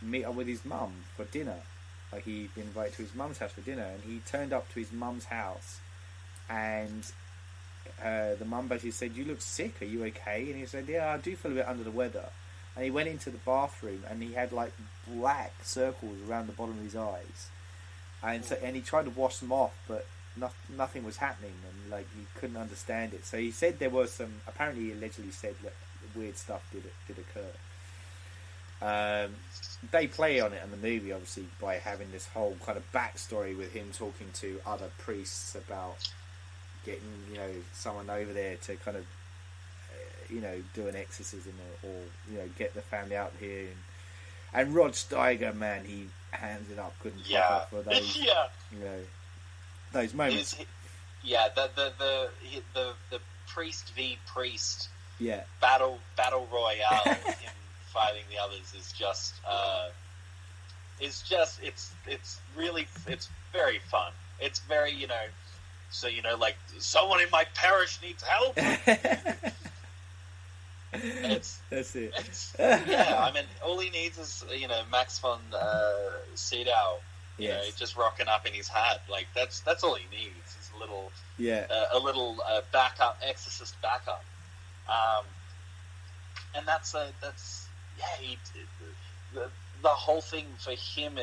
meet up with his mum for dinner. Like, he'd been invited to his mum's house for dinner, and he turned up to his mum's house, and the mum basically said, "You look sick, are you okay?" And he said, "Yeah, I do feel a bit under the weather." And he went into the bathroom, and he had like black circles around the bottom of his eyes, and he tried to wash them off, but nothing was happening, and like he couldn't understand it. So he said there was some, apparently he allegedly said that weird stuff did occur. They play on it in the movie, obviously, by having this whole kind of backstory with him talking to other priests about getting, you know, someone over there to kind of, you know, do an exorcism or you know, get the family out here. And Rod Steiger, man, he hands it up, couldn't fuck for those, you know, those moments. The priest v priest battle royale with him fighting the others is just it's very fun. It's very, you know, so, you know, like, someone in my parish needs help. That's it. Yeah, I mean, all he needs is, you know, Max von Sydow, you know, just rocking up in his hat. Like, that's all he needs. Is a little backup, exorcist backup, and the whole thing for him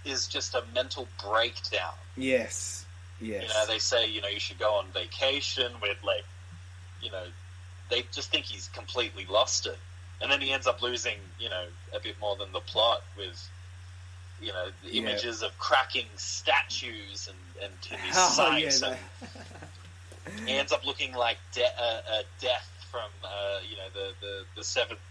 is just a mental breakdown. Yes. You know, they say, you know, you should go on vacation with, like, you know, they just think he's completely lost it. And then he ends up losing, you know, a bit more than the plot with, you know, the images of cracking statues and in his sight. And he ends up looking like Death from, you know, the Seventh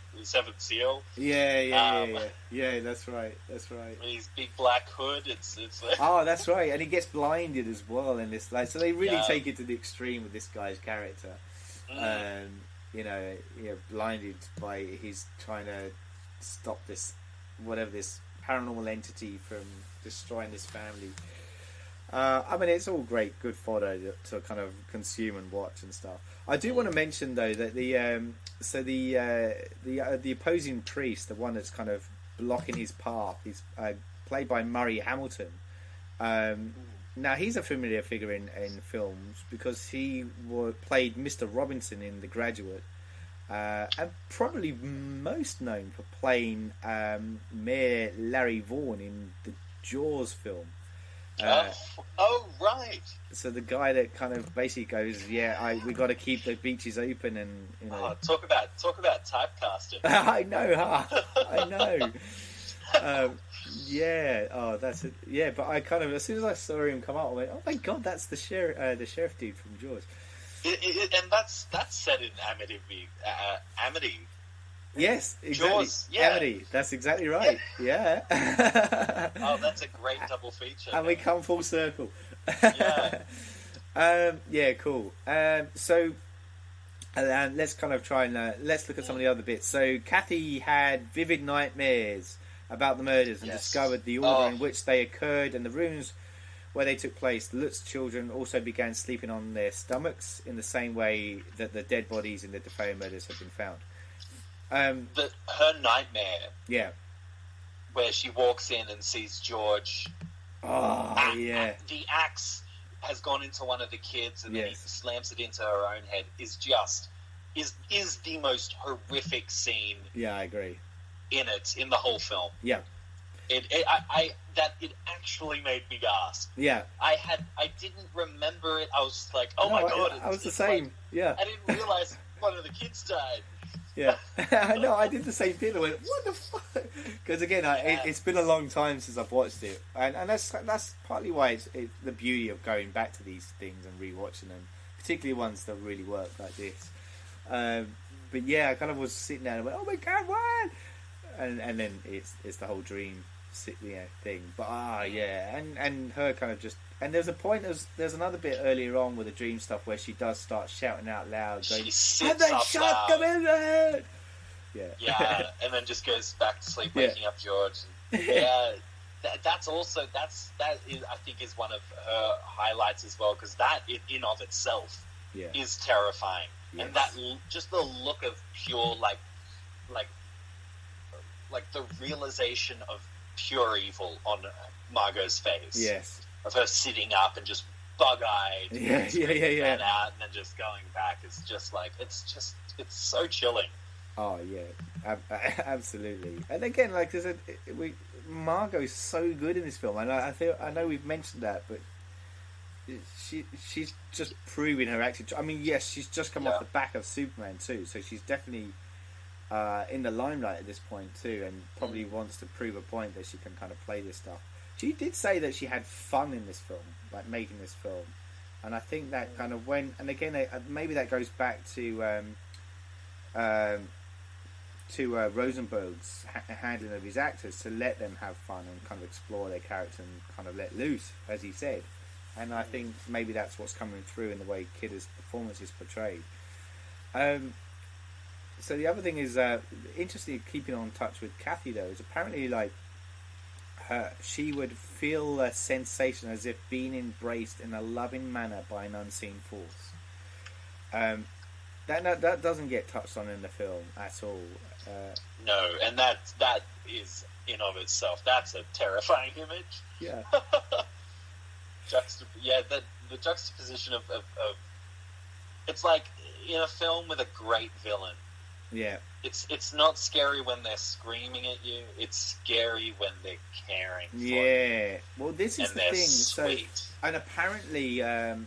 Seal. Yeah, that's right. With his big black hood, it's oh, that's right, and he gets blinded as well in this. Like, so they really take it to the extreme with this guy's character. You know, blinded by his trying to stop this paranormal entity from destroying this family. I mean, it's all great, good fodder to kind of consume and watch and stuff. I do want to mention though that the opposing priest, the one that's kind of blocking his path, is played by Murray Hamilton. Now, he's a familiar figure in films because he played Mr. Robinson in The Graduate, and probably most known for playing Mayor Larry Vaughn in the Jaws film. Right. So the guy that kind of basically goes, we got to keep the beaches open, and you know. Talk about typecasting. I know, huh? I know. That's it. Yeah, but I kind of, as soon as I saw him come out, I went, "Oh my god, that's the sheriff dude from Jaws." And that's set in Amity. Yes, exactly. Jaws, yeah. Amity. That's exactly right. Yeah. Oh, that's a great double feature. And we come full circle. Yeah. Cool. So let's kind of try and let's look at some of the other bits. So Kathy had vivid nightmares about the murders and discovered the order in which they occurred and the rooms where they took place. The Lutz children also began sleeping on their stomachs in the same way that the dead bodies in the DeFeo murders had been found. Her nightmare, where she walks in and sees George. The axe has gone into one of the kids, and then he slams it into her own head. Is the most horrific scene. Yeah, I agree. In the whole film. Yeah. It actually made me gasp. Yeah. I didn't remember it. I was like, oh my god. I was the same. Like, I didn't realize one of the kids died. Yeah, no, I did the same thing. I went, "What the fuck?" Because again, it's been a long time since I've watched it, and that's partly why it's the beauty of going back to these things and rewatching them, particularly ones that really work like this. But yeah, I kind of was sitting there and went, "Oh my god, what?" And then it's the whole dream thing. But yeah, and her kind of just. And there's a point. There's another bit earlier on with the dream stuff where she does start shouting out loud, going, "Have they shot them in there?" Yeah, and then just goes back to sleep, waking up George. Yeah, that I think is one of her highlights as well, because that in of itself is terrifying, and that just the look of pure like the realization of pure evil on Margot's face. Yes. Of her sitting up and just bug-eyed, yeah, out, and then just going back. It's just like it's so chilling. Oh yeah, absolutely. And again, like Margot's so good in this film, and I know we've mentioned that, but she's just proving her acting. I mean, yes, she's just come off the back of Superman too, so she's definitely in the limelight at this point too, and probably wants to prove a point that she can kind of play this stuff. She did say that she had fun in this film, like making this film, and I think that kind of went. And again, maybe that goes back to Rosenberg's handling of his actors, to let them have fun and kind of explore their character and kind of let loose, as he said. And I think maybe that's what's coming through in the way Kidder's performance is portrayed. So the other thing is, interestingly, keeping on touch with Kathy though, is apparently like. She would feel a sensation as if being embraced in a loving manner by an unseen force. That doesn't get touched on in the film at all. No, and that is in of itself, that's a terrifying image. Yeah. The juxtaposition of it's like in a film with a great villain. Yeah. It's not scary when they're screaming at you. It's scary when they're caring for you. Well, this is and the they're thing. Sweet. So, and apparently, or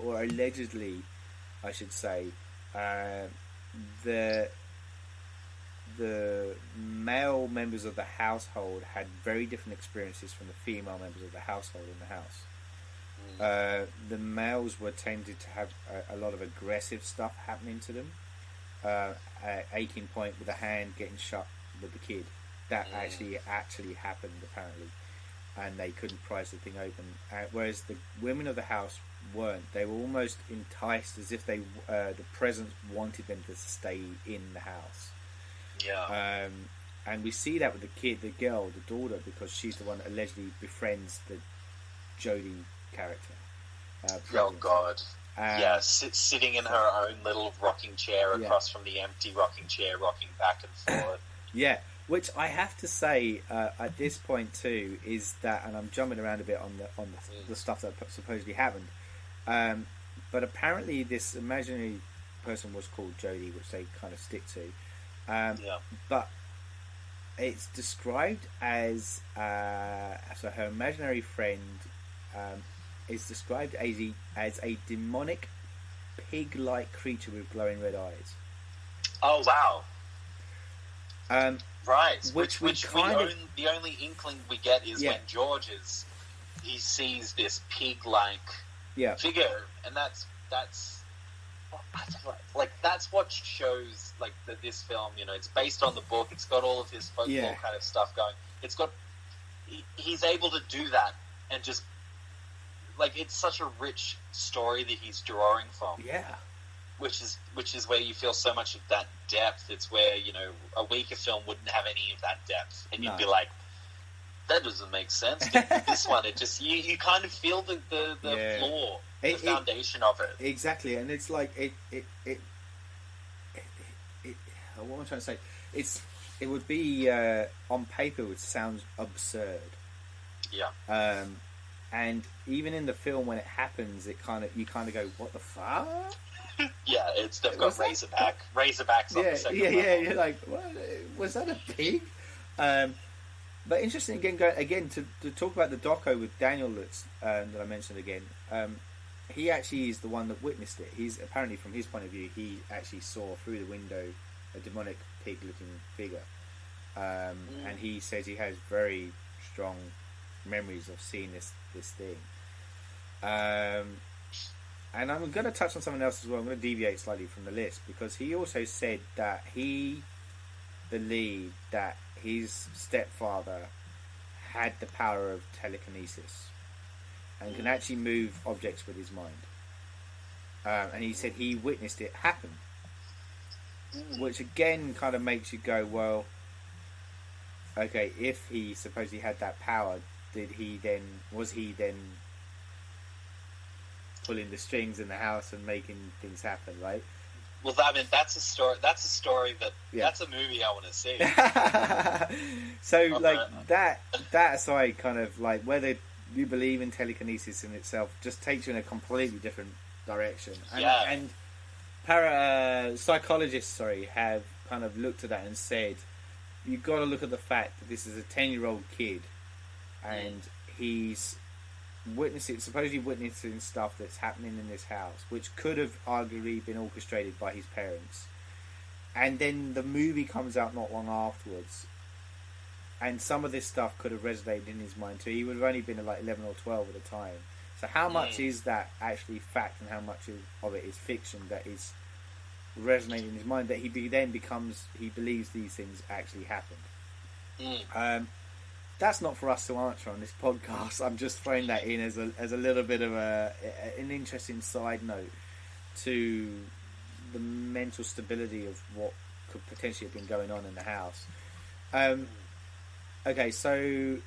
allegedly, I should say, the male members of the household had very different experiences from the female members of the household in the house. The males were tended to have a lot of aggressive stuff happening to them. Aching point with a hand getting shut with the kid. That actually happened apparently, and they couldn't prise the thing open. Whereas the women of the house weren't. They were almost enticed, as if the presence wanted them to stay in the house. Yeah. And we see that with the kid, the girl, the daughter, because she's the one that allegedly befriends the Jodie character. Oh God. Sitting in her own little rocking chair across from the empty rocking chair, rocking back and forth. Yeah, which I have to say at this point too is that, and I'm jumping around a bit on the stuff that supposedly happened, but apparently this imaginary person was called Jodie, which they kind of stick to, but it's described as so her imaginary friend. Is described as a demonic pig-like creature with glowing red eyes. Oh wow! Right, which the only inkling we get is when George he sees this pig-like figure, and that's that's what shows like this film. You know, it's based on the book. It's got all of his folklore kind of stuff going. It's got he's able to do that and just. Like, it's such a rich story that he's drawing from. Yeah. Which is where you feel so much of that depth. It's where, you know, a weaker film wouldn't have any of that depth. And you'd be like, that doesn't make sense. This one, it just, you kind of feel the floor, the foundation of it. Exactly. And it's like, what am I trying to say? It would be, on paper, it would sound absurd. Yeah. And even in the film, when it happens, you kind of go, "What the fuck?" Yeah, they've got Razorbacks on the second level. You're like, "What? Was that a pig?" But interesting again to talk about the doco with Daniel Lutz that I mentioned again. He actually is the one that witnessed it. He's apparently, from his point of view, he actually saw through the window a demonic pig-looking figure, and he says he has very strong memories of seeing this thing. And I'm going to touch on something else as well. I'm going to deviate slightly from the list, because he also said that he believed that his stepfather had the power of telekinesis and can actually move objects with his mind. And he said he witnessed it happen, which again kind of makes you go, well, okay, if he supposedly had that power, was he then pulling the strings in the house and making things happen, right? Well, I mean, that's a story that that's a movie I want to see. So, like that aside, kind of like whether you believe in telekinesis in itself just takes you in a completely different direction. And psychologists, have kind of looked at that and said, you've got to look at the fact that this is a 10-year-old kid, and he's supposedly witnessing stuff that's happening in this house, which could have arguably been orchestrated by his parents. And then the movie comes out not long afterwards, and some of this stuff could have resonated in his mind too. He would have only been like 11 or 12 at the time. So how much is that actually fact, and how much of it is fiction that is resonating in his mind, that he believes these things actually happened? That's not for us to answer on this podcast. I'm just throwing that in as a little bit of an interesting side note to the mental stability of what could potentially have been going on in the house. Okay, so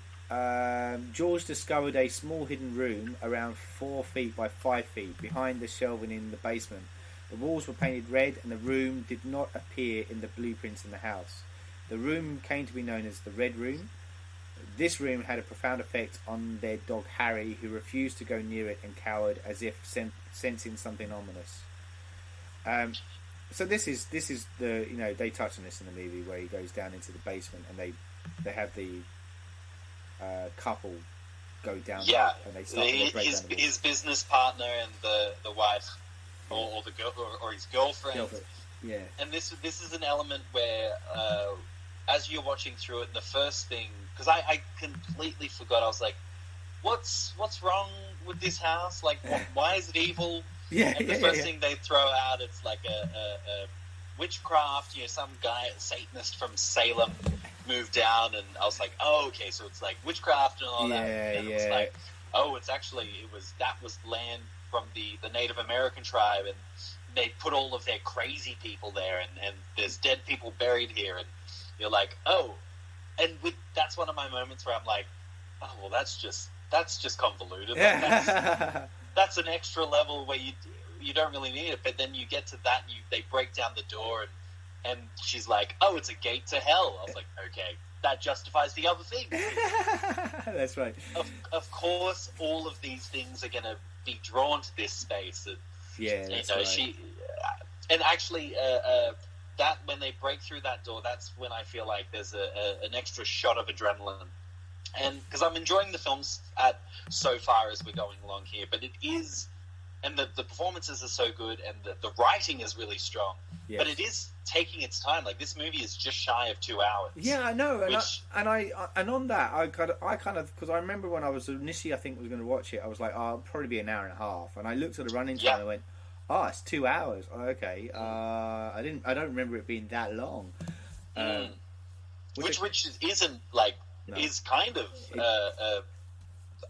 George discovered a small hidden room around 4 feet by 5 feet behind the shelving in the basement. The walls were painted red, and the room did not appear in the blueprints in the house. The room came to be known as the Red Room. This room had a profound effect on their dog Harry, who refused to go near it and cowered as if sensing something ominous. So this is the they touch on this in the movie where he goes down into the basement and they have the couple go down and they start to break down his business partner and the wife or the girl or his girlfriend. Yeah. And this is an element where as you're watching through it, the first thing, because I completely forgot, I was like, what's wrong with this house? Like, why is it evil? And the first thing they throw out, it's like a witchcraft, some guy, a Satanist from Salem, moved down, and I was like, oh, okay, so it's like witchcraft and all that. And it was like, oh, that was land from the Native American tribe, and they put all of their crazy people there, and there's dead people buried here, and you're like, oh, and that's one of my moments where I'm like, oh, well, that's just convoluted. Like, that's an extra level where you don't really need it, but then you get to that, and they break down the door, and she's like, oh, it's a gate to hell. I was like, okay, that justifies the other thing. That's right. Of course, all of these things are going to be drawn to this space. And, that's right. And actually, that when they break through that door, that's when I feel like there's an extra shot of adrenaline. And because I'm enjoying the films so far as we're going along here, but it is, and the performances are so good, and the writing is really strong. Yes. But it is taking its time. Like, this movie is just shy of 2 hours. Yeah, I know. And on that, I kind of because I remember when I was initially, I think was going to watch it, I was like, oh, it'll probably be an hour and a half, and I looked at the running time and I went, oh, it's 2 hours. Oh, okay. I don't remember it being that long. Which isn't like. No. Is kind of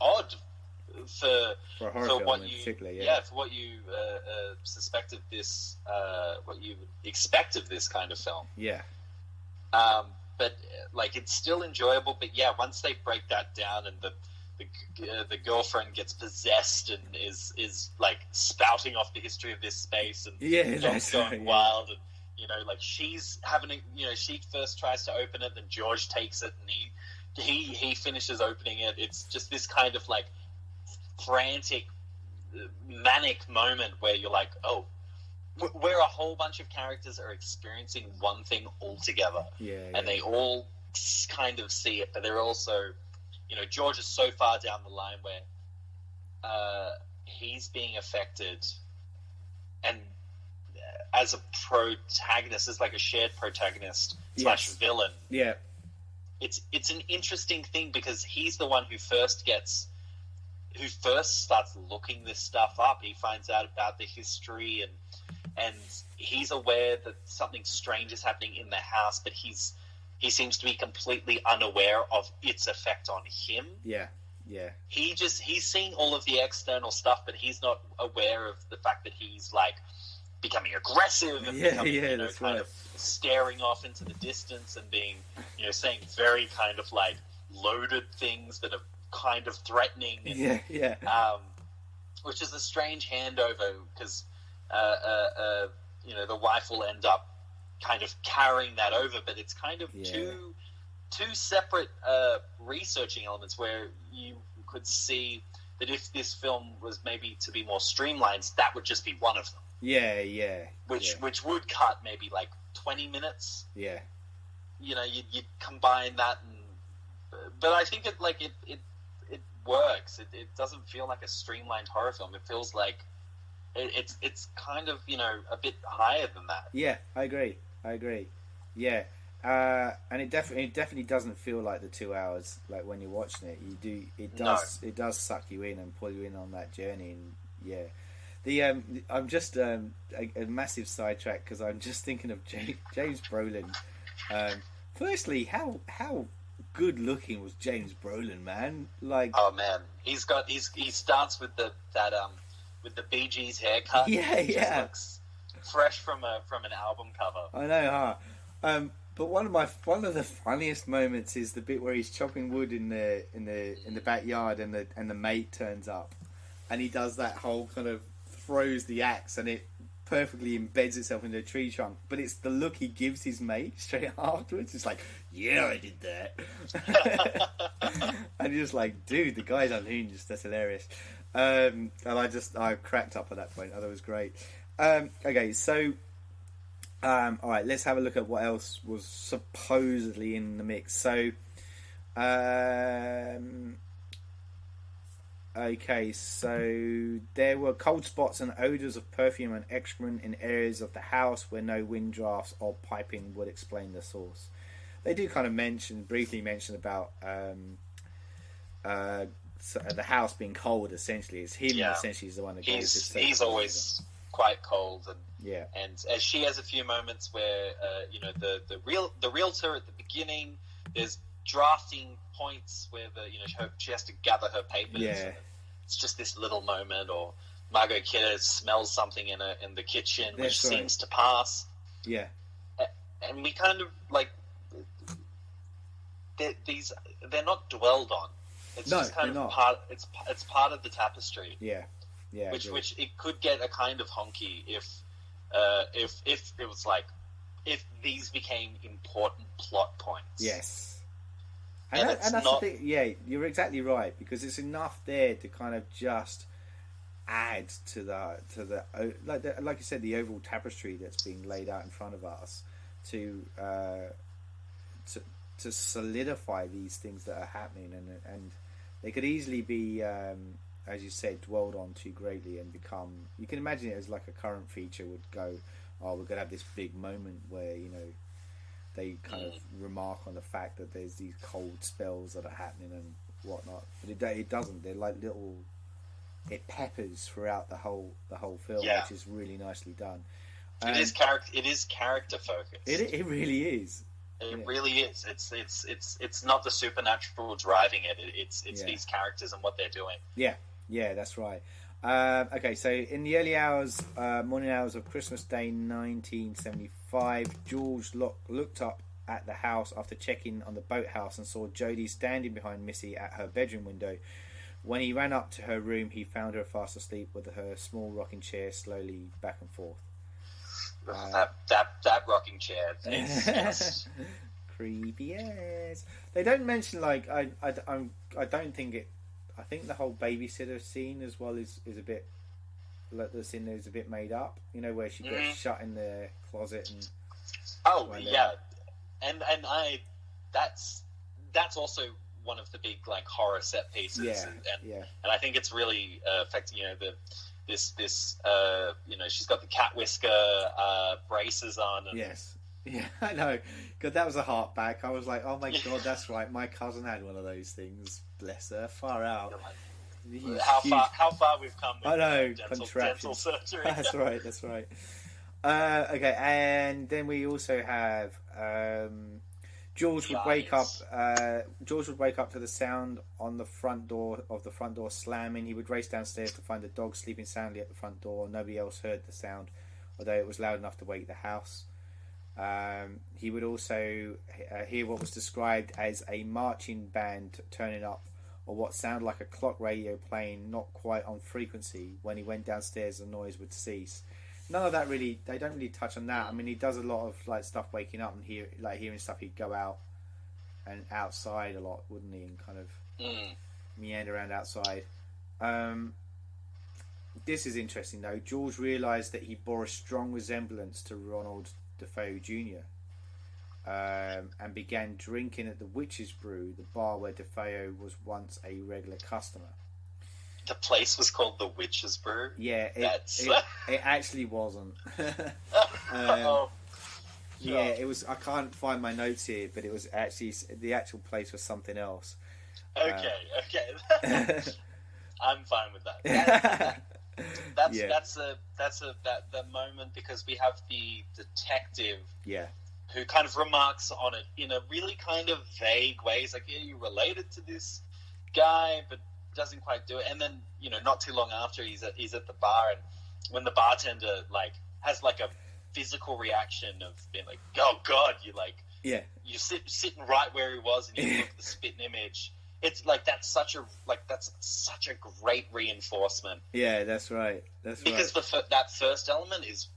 odd for a horror film, what you particularly, for what you suspect of this, what you expect of this kind of film. Yeah. But like, it's still enjoyable. But yeah, once they break that down and the girlfriend gets possessed and is like spouting off the history of this space and that's going wild and. Like she's having she first tries to open it, then George takes it, and he finishes opening it. It's just this kind of like frantic, manic moment where you're like, oh, where a whole bunch of characters are experiencing one thing altogether, and they all kind of see it, but they're also, George is so far down the line where he's being affected, and as a protagonist, as like a shared protagonist slash villain. Yeah. It's an interesting thing because he's the one who first starts looking this stuff up. He finds out about the history and he's aware that something strange is happening in the house, but he seems to be completely unaware of its effect on him. Yeah. Yeah. He's seeing all of the external stuff, but he's not aware of the fact that he's like becoming aggressive and kind of staring off into the distance and being, saying very kind of like loaded things that are kind of threatening. And, which is a strange handover because, the wife will end up kind of carrying that over, but it's kind of two separate researching elements where you could see that if this film was maybe to be more streamlined, that would just be one of them. Which would cut maybe like 20 minutes. Yeah. You'd combine that, but I think it works. It doesn't feel like a streamlined horror film. It feels like it's kind of a bit higher than that. Yeah, I agree. Yeah. And it definitely doesn't feel like the 2 hours like when you're watching it. It does suck you in and pull you in on that journey. And I'm just a massive sidetrack because I'm just thinking of James Brolin. Firstly, how good looking was James Brolin, man? Like, oh man, he starts with the Bee Gees haircut. He just looks fresh from an album cover. I know, huh? But one of the funniest moments is the bit where he's chopping wood in the backyard and the mate turns up, and he does that whole kind of throws the axe and it perfectly embeds itself into a tree trunk. But it's the look he gives his mate straight afterwards. It's like, yeah, I did that. And you're just like, dude, the guy's unhinged. That's hilarious. And I cracked up at that point. I thought it was great. Okay, so. All right, let's have a look at what else was supposedly in the mix. So, okay, so there were cold spots and odours of perfume and excrement in areas of the house where no wind drafts or piping would explain the source. They do kind of briefly mention about the house being cold. Essentially, it's him. Yeah. Essentially, is the one that goes. He's always quite cold, and she has a few moments where the realtor at the beginning, there's drafting points where she has to gather her papers. Yeah. It's just this little moment, or Margot Kidder smells something in the kitchen, which seems to pass. Yeah, and we kind of like they're not dwelled on. It's just kind of part. It's part of the tapestry. Yeah. Yeah, which it could get a kind of honky if it was like if these became important plot points. Yes, and that's not the thing. Yeah, you're exactly right, because it's enough there to kind of just add to the like you said, the overall tapestry that's being laid out in front of us to solidify these things that are happening, and they could easily be. As you said, dwelled on too greatly and become. You can imagine it as like a current feature would go. Oh, we're gonna have this big moment where they kind of remark on the fact that there's these cold spells that are happening and whatnot. But it doesn't. They're like little. It peppers throughout the whole film, which is really nicely done. It is character focused. It really is. It really is. It's not the supernatural driving it. It's these characters and what they're doing. Yeah, that's right. Okay, so in the early morning hours of Christmas Day 1975, George looked up at the house after checking on the boathouse and saw Jodie standing behind Missy at her bedroom window. When he ran up to her room, he found her fast asleep with her small rocking chair slowly back and forth. That rocking chair thing. Yes. Creepy ass. They don't mention I don't think it. I think the whole babysitter scene as well is a bit. Like the scene is a bit made up. Where she gets shut in the closet and. Oh yeah, and that's also one of the big horror set pieces. And I think it's really affecting. The she's got the cat whisker braces on. And... Yes. Yeah, I know. God, that was a heart back. I was like, oh my God, that's right. My cousin had one of those things. Bless her. Far out. How far we've come with I know, dental surgery. That's right. Okay, and then we also have George would wake up. George would wake up to the sound on the front door slamming. He would race downstairs to find the dog sleeping soundly at the front door. Nobody else heard the sound, although it was loud enough to wake the house. He would also hear what was described as a marching band turning up, or what sounded like a clock radio playing not quite on frequency. When he went downstairs, the noise would cease. None of that really. They don't really touch on that. I mean, he does a lot of like stuff waking up and hearing stuff. He'd go out and outside a lot, wouldn't he? And kind of meander around outside. This is interesting though. George realised that he bore a strong resemblance to Ronald Defoe Jr. And began drinking at the Witch's Brew, the bar where Defoe was once a regular customer. The place was called the Witch's Brew? Yeah, it actually wasn't. Yeah, it was. I can't find my notes here, but it was actually, the actual place was something else. Okay. I'm fine with that. That's the moment, because we have the detective. Yeah. Who kind of remarks on it in a really kind of vague way. He's like, yeah, you're related to this guy, but doesn't quite do it. And then, not too long after, he's at the bar, and when the bartender has a physical reaction of being like, oh God, you're sitting right where he was, and you look at the spitting image. It's like that's such a great reinforcement. Yeah, that's right. Because that first element is,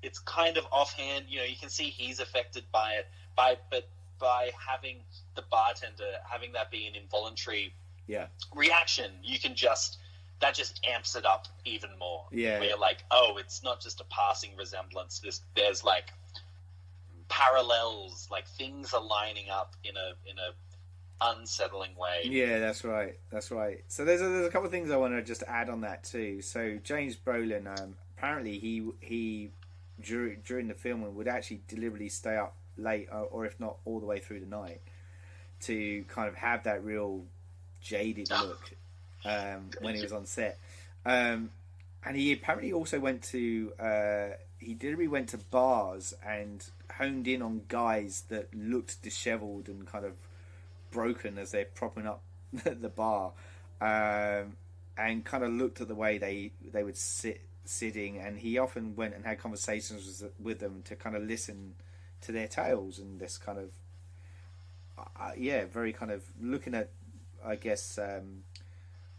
it's kind of offhand. You can see he's affected by it, but by having the bartender having that be an involuntary reaction, you can that just amps it up even more. Yeah, where you're like, oh, it's not just a passing resemblance. There's like parallels, like things are lining up in a unsettling way. Yeah, that's right. So there's a couple of things I want to just add on that too. So James Brolin, apparently he during the filming would actually deliberately stay up late, or if not all the way through the night, to kind of have that real jaded look when he was on set. And he apparently also went to bars and honed in on guys that looked dishevelled and kind of broken as they're propping up the bar, and kind of looked at the way they would sitting, and he often went and had conversations with them to kind of listen to their tales, and this kind of very kind of looking at, I guess,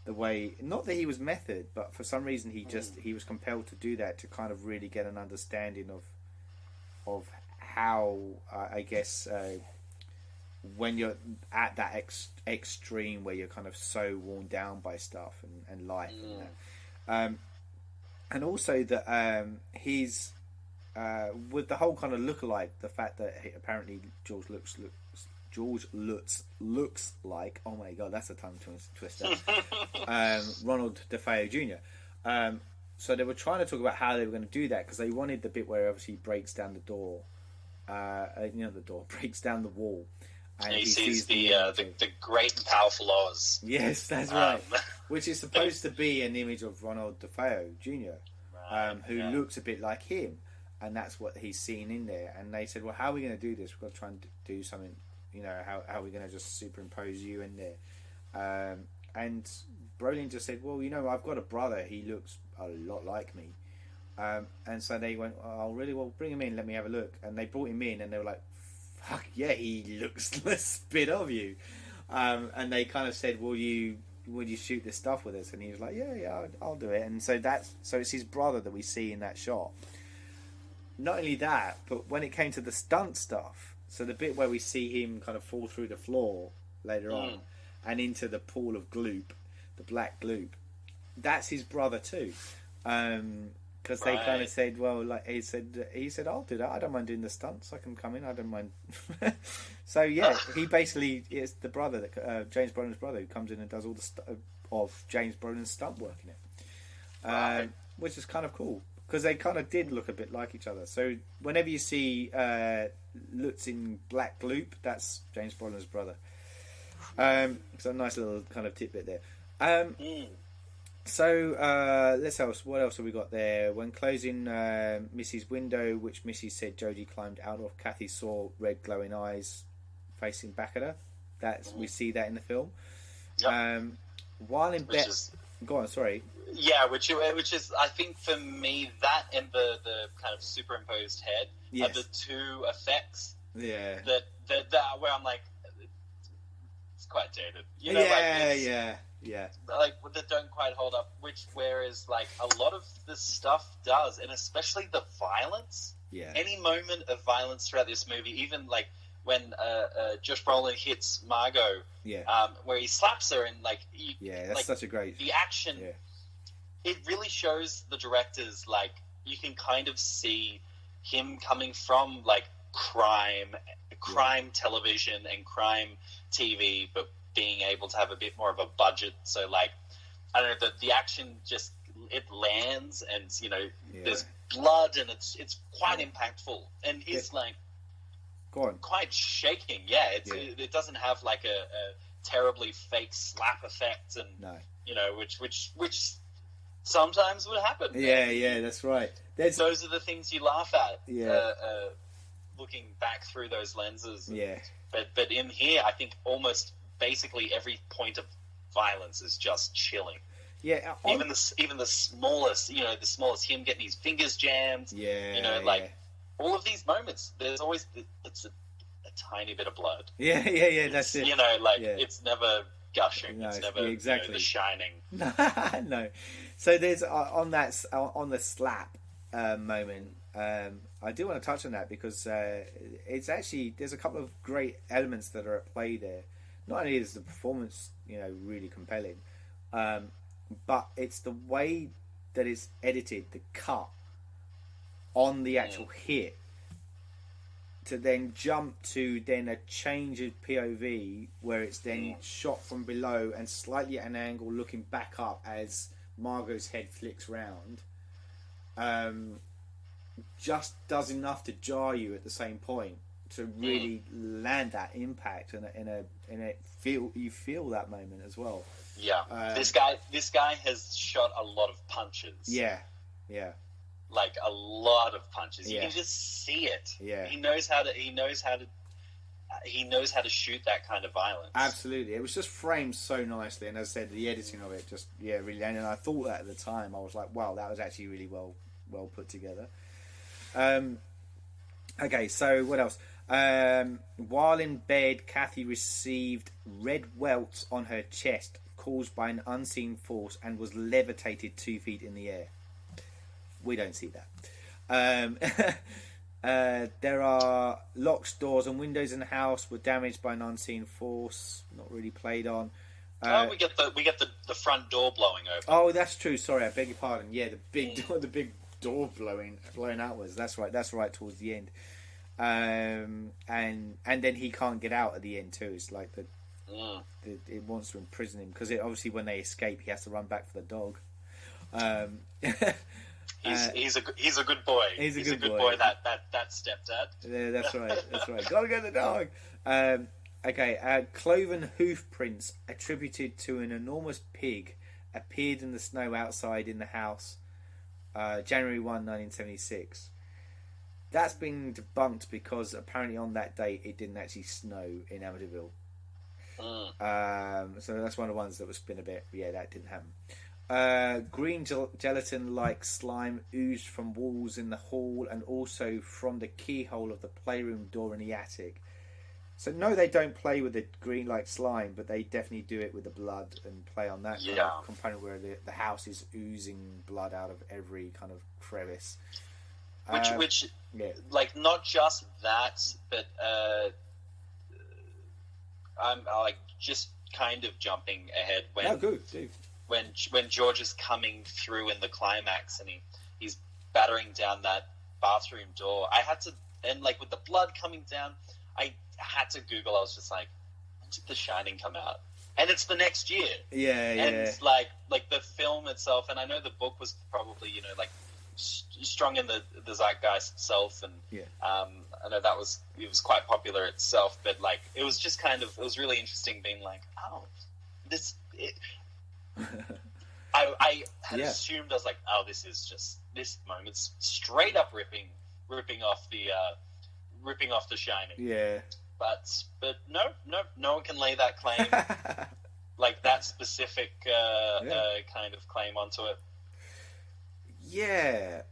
the way, not that he was method, but for some reason he was compelled to do that to kind of really get an understanding of how I guess when you're at that extreme where you're kind of so worn down by stuff and life and that. And also that he's with the whole kind of look-alike, the fact that apparently George looks like, oh my God, that's a tongue twister, Ronald Defoe Jr. So they were trying to talk about how they were going to do that, because they wanted the bit where obviously he breaks down the door, the door breaks down the wall, and he sees the great and powerful Oz. Yes, that's right. Which is supposed to be an image of Ronald Defoe Jr., who looks a bit like him, and that's what he's seen in there. And they said, well, how are we going to do this? We've got to try and do something, how are we going to just superimpose you in there? And Brolin just said, well, I've got a brother, he looks a lot like me. And so they went, oh, really? Well, bring him in, let me have a look. And they brought him in, and they were like, fuck yeah, he looks the spit of you. And they kind of said, would you shoot this stuff with us? And he was like, yeah, I'll do it. And so it's his brother that we see in that shot. Not only that, but when it came to the stunt stuff, so the bit where we see him kind of fall through the floor later on and into the pool of gloop, the black gloop, that's his brother too. Because they kind of said, well, like he said, I'll do that. I don't mind doing the stunts. I can come in. I don't mind. So yeah, he basically is the brother that James Brolin's brother, who comes in and does all the of James Brolin's stunt work in it. which is kind of cool because they kind of did look a bit like each other. So whenever you see Lutz in Black Gloop, that's James Brolin's brother. So a nice little kind of tidbit there. So what else have we got there? When closing Missy's window, which Missy said Jodie climbed out of, Kathy saw red glowing eyes facing back at her. We see that in the film. Yep. While in bed, go on. Sorry. Yeah, which is I think for me that and the kind of superimposed head are the two effects. Yeah. That where I'm like, it's quite dated. You know, yeah. Like that don't quite hold up. Whereas like a lot of this stuff does, and especially the violence. Yeah. Any moment of violence throughout this movie, even like when Josh Brolin hits Margot, where he slaps her and like, that's like, such a great the action. Yeah. It really shows the directors, like, you can kind of see him coming from like crime television and crime TV, but being able to have a bit more of a budget. So like, I don't know, the action just it lands, and you know there's blood, and it's quite impactful, and it's like. Go on. Quite shaking, it doesn't have like a terribly fake slap effect, and you know, which sometimes would happen. Yeah, that's right. Those are the things you laugh at. Looking back through those lenses. But in here, I think almost basically every point of violence is just chilling. Yeah, even the smallest, him getting his fingers jammed. All of these moments, there's always it's a tiny bit of blood. Yeah, that's it. You know, like it's never gushing. No, it's never exactly The Shining. No. So there's on the slap moment. I do want to touch on that because it's actually there's a couple of great elements that are at play there. Not only is the performance really compelling, but it's the way that it's edited, the cut on the actual hit, to then jump to then a change of POV where it's then shot from below and slightly at an angle looking back up as Margot's head flicks round. Just does enough to jar you at the same point to really land that impact, and you feel that moment as well. This guy has shot a lot of punches. Like a lot of punches. You can just see it. He knows how to shoot that kind of violence. Absolutely. It was just framed so nicely, and as I said, the editing of it just really landed. And I thought that at the time, I was like, wow, that was actually really well put together. Okay, so what else? While in bed, Kathy received red welts on her chest caused by an unseen force and was levitated 2 feet in the air. We don't see that. There are locks, doors, and windows in the house were damaged by an unseen force. Not really played on. We get the front door blowing open. Oh, that's true. Sorry, I beg your pardon. Yeah, the big door blowing outwards. That's right towards the end. And then he can't get out at the end too. It's like it wants to imprison him because obviously when they escape, he has to run back for the dog. He's a good boy. He's a good boy. That stepdad. Yeah, that's right. Gotta get the dog. Cloven hoof prints attributed to an enormous pig appeared in the snow outside in the house, January 1, 1976. That's been debunked because apparently on that date it didn't actually snow in Amityville. So that's one of the ones that was been a bit. Yeah, that didn't happen. Green gelatin-like slime oozed from walls in the hall and also from the keyhole of the playroom door in the attic. So no, they don't play with the green-like slime, but they definitely do it with the blood and play on that kind of component where the house is oozing blood out of every kind of crevice. Which, like, not just that, but I'm like just kind of jumping ahead when George is coming through in the climax and he's battering down that bathroom door. I had to, and like with the blood coming down, I had to Google. I was just like, when did The Shining come out? and it's the next year. Yeah, yeah. And like the film itself, and I know the book was probably like strong in the zeitgeist itself, and I know it was quite popular itself, but like it was just kind of, it was really interesting being like, oh, this. I had assumed, I was like, oh, this is just, this moment's straight up ripping off the Shining. Yeah. But no one can lay that claim, like that specific kind of claim onto it. Yeah,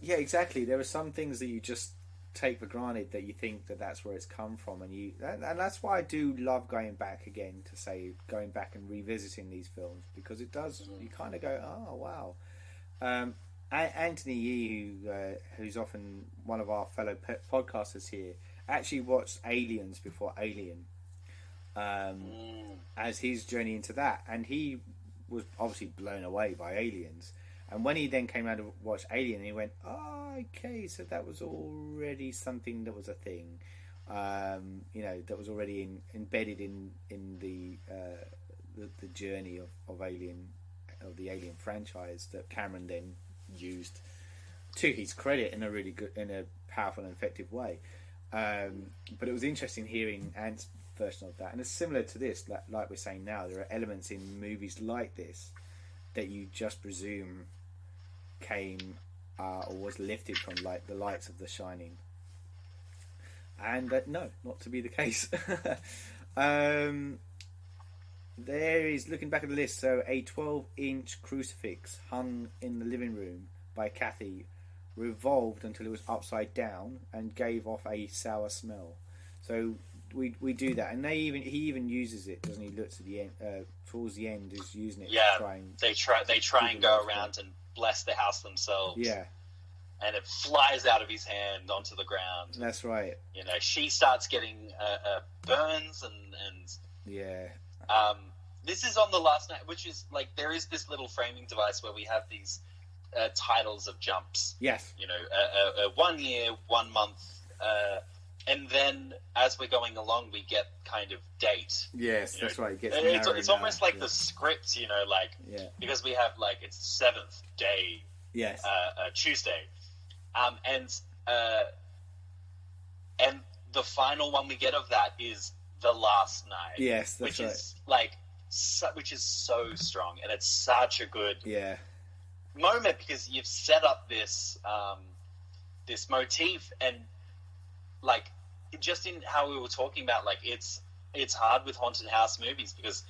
exactly. There are some things that you just take for granted, that you think that that's where it's come from, and that's why I do love going back and revisiting these films, because it does. You kind of go, oh wow. Anthony Yee, who's often one of our fellow podcasters here, actually watched Aliens before Alien, as his journey into that, and he was obviously blown away by Aliens. And when he then came out to watch Alien, he went, oh, okay, so that was already something that was a thing, that was already embedded in the journey of Alien, of the Alien franchise, that Cameron then used to his credit in a really good, in a powerful and effective way. But it was interesting hearing Ant's version of that, and it's similar to this. Like we're saying now, there are elements in movies like this that you just presume came or was lifted from like the likes of The Shining, and no, not to be the case. There is, looking back at the list, so a 12-inch crucifix hung in the living room by Kathy revolved until it was upside down and gave off a sour smell. So we do that, and he even uses it, doesn't he? Looks at the end, towards the end, is using it. Yeah, to try and they try and go around and bless the house themselves. Yeah, and it flies out of his hand onto the ground. That's right. She starts getting burns and yeah. This is on the last night, which is like, there is this little framing device where we have these titles of jumps. Yes. 1 year, 1 month, and then as we're going along, we get kind of date. Yes, that's right. It's almost like the script, because we have like, it's 7th day. Yes. Tuesday, and the final one we get of that is the last night. Yes, that's which right. Is like, which is so strong, and it's such a good moment, because you've set up this this motif, and like, just in how we were talking about, like, it's hard with haunted house movies because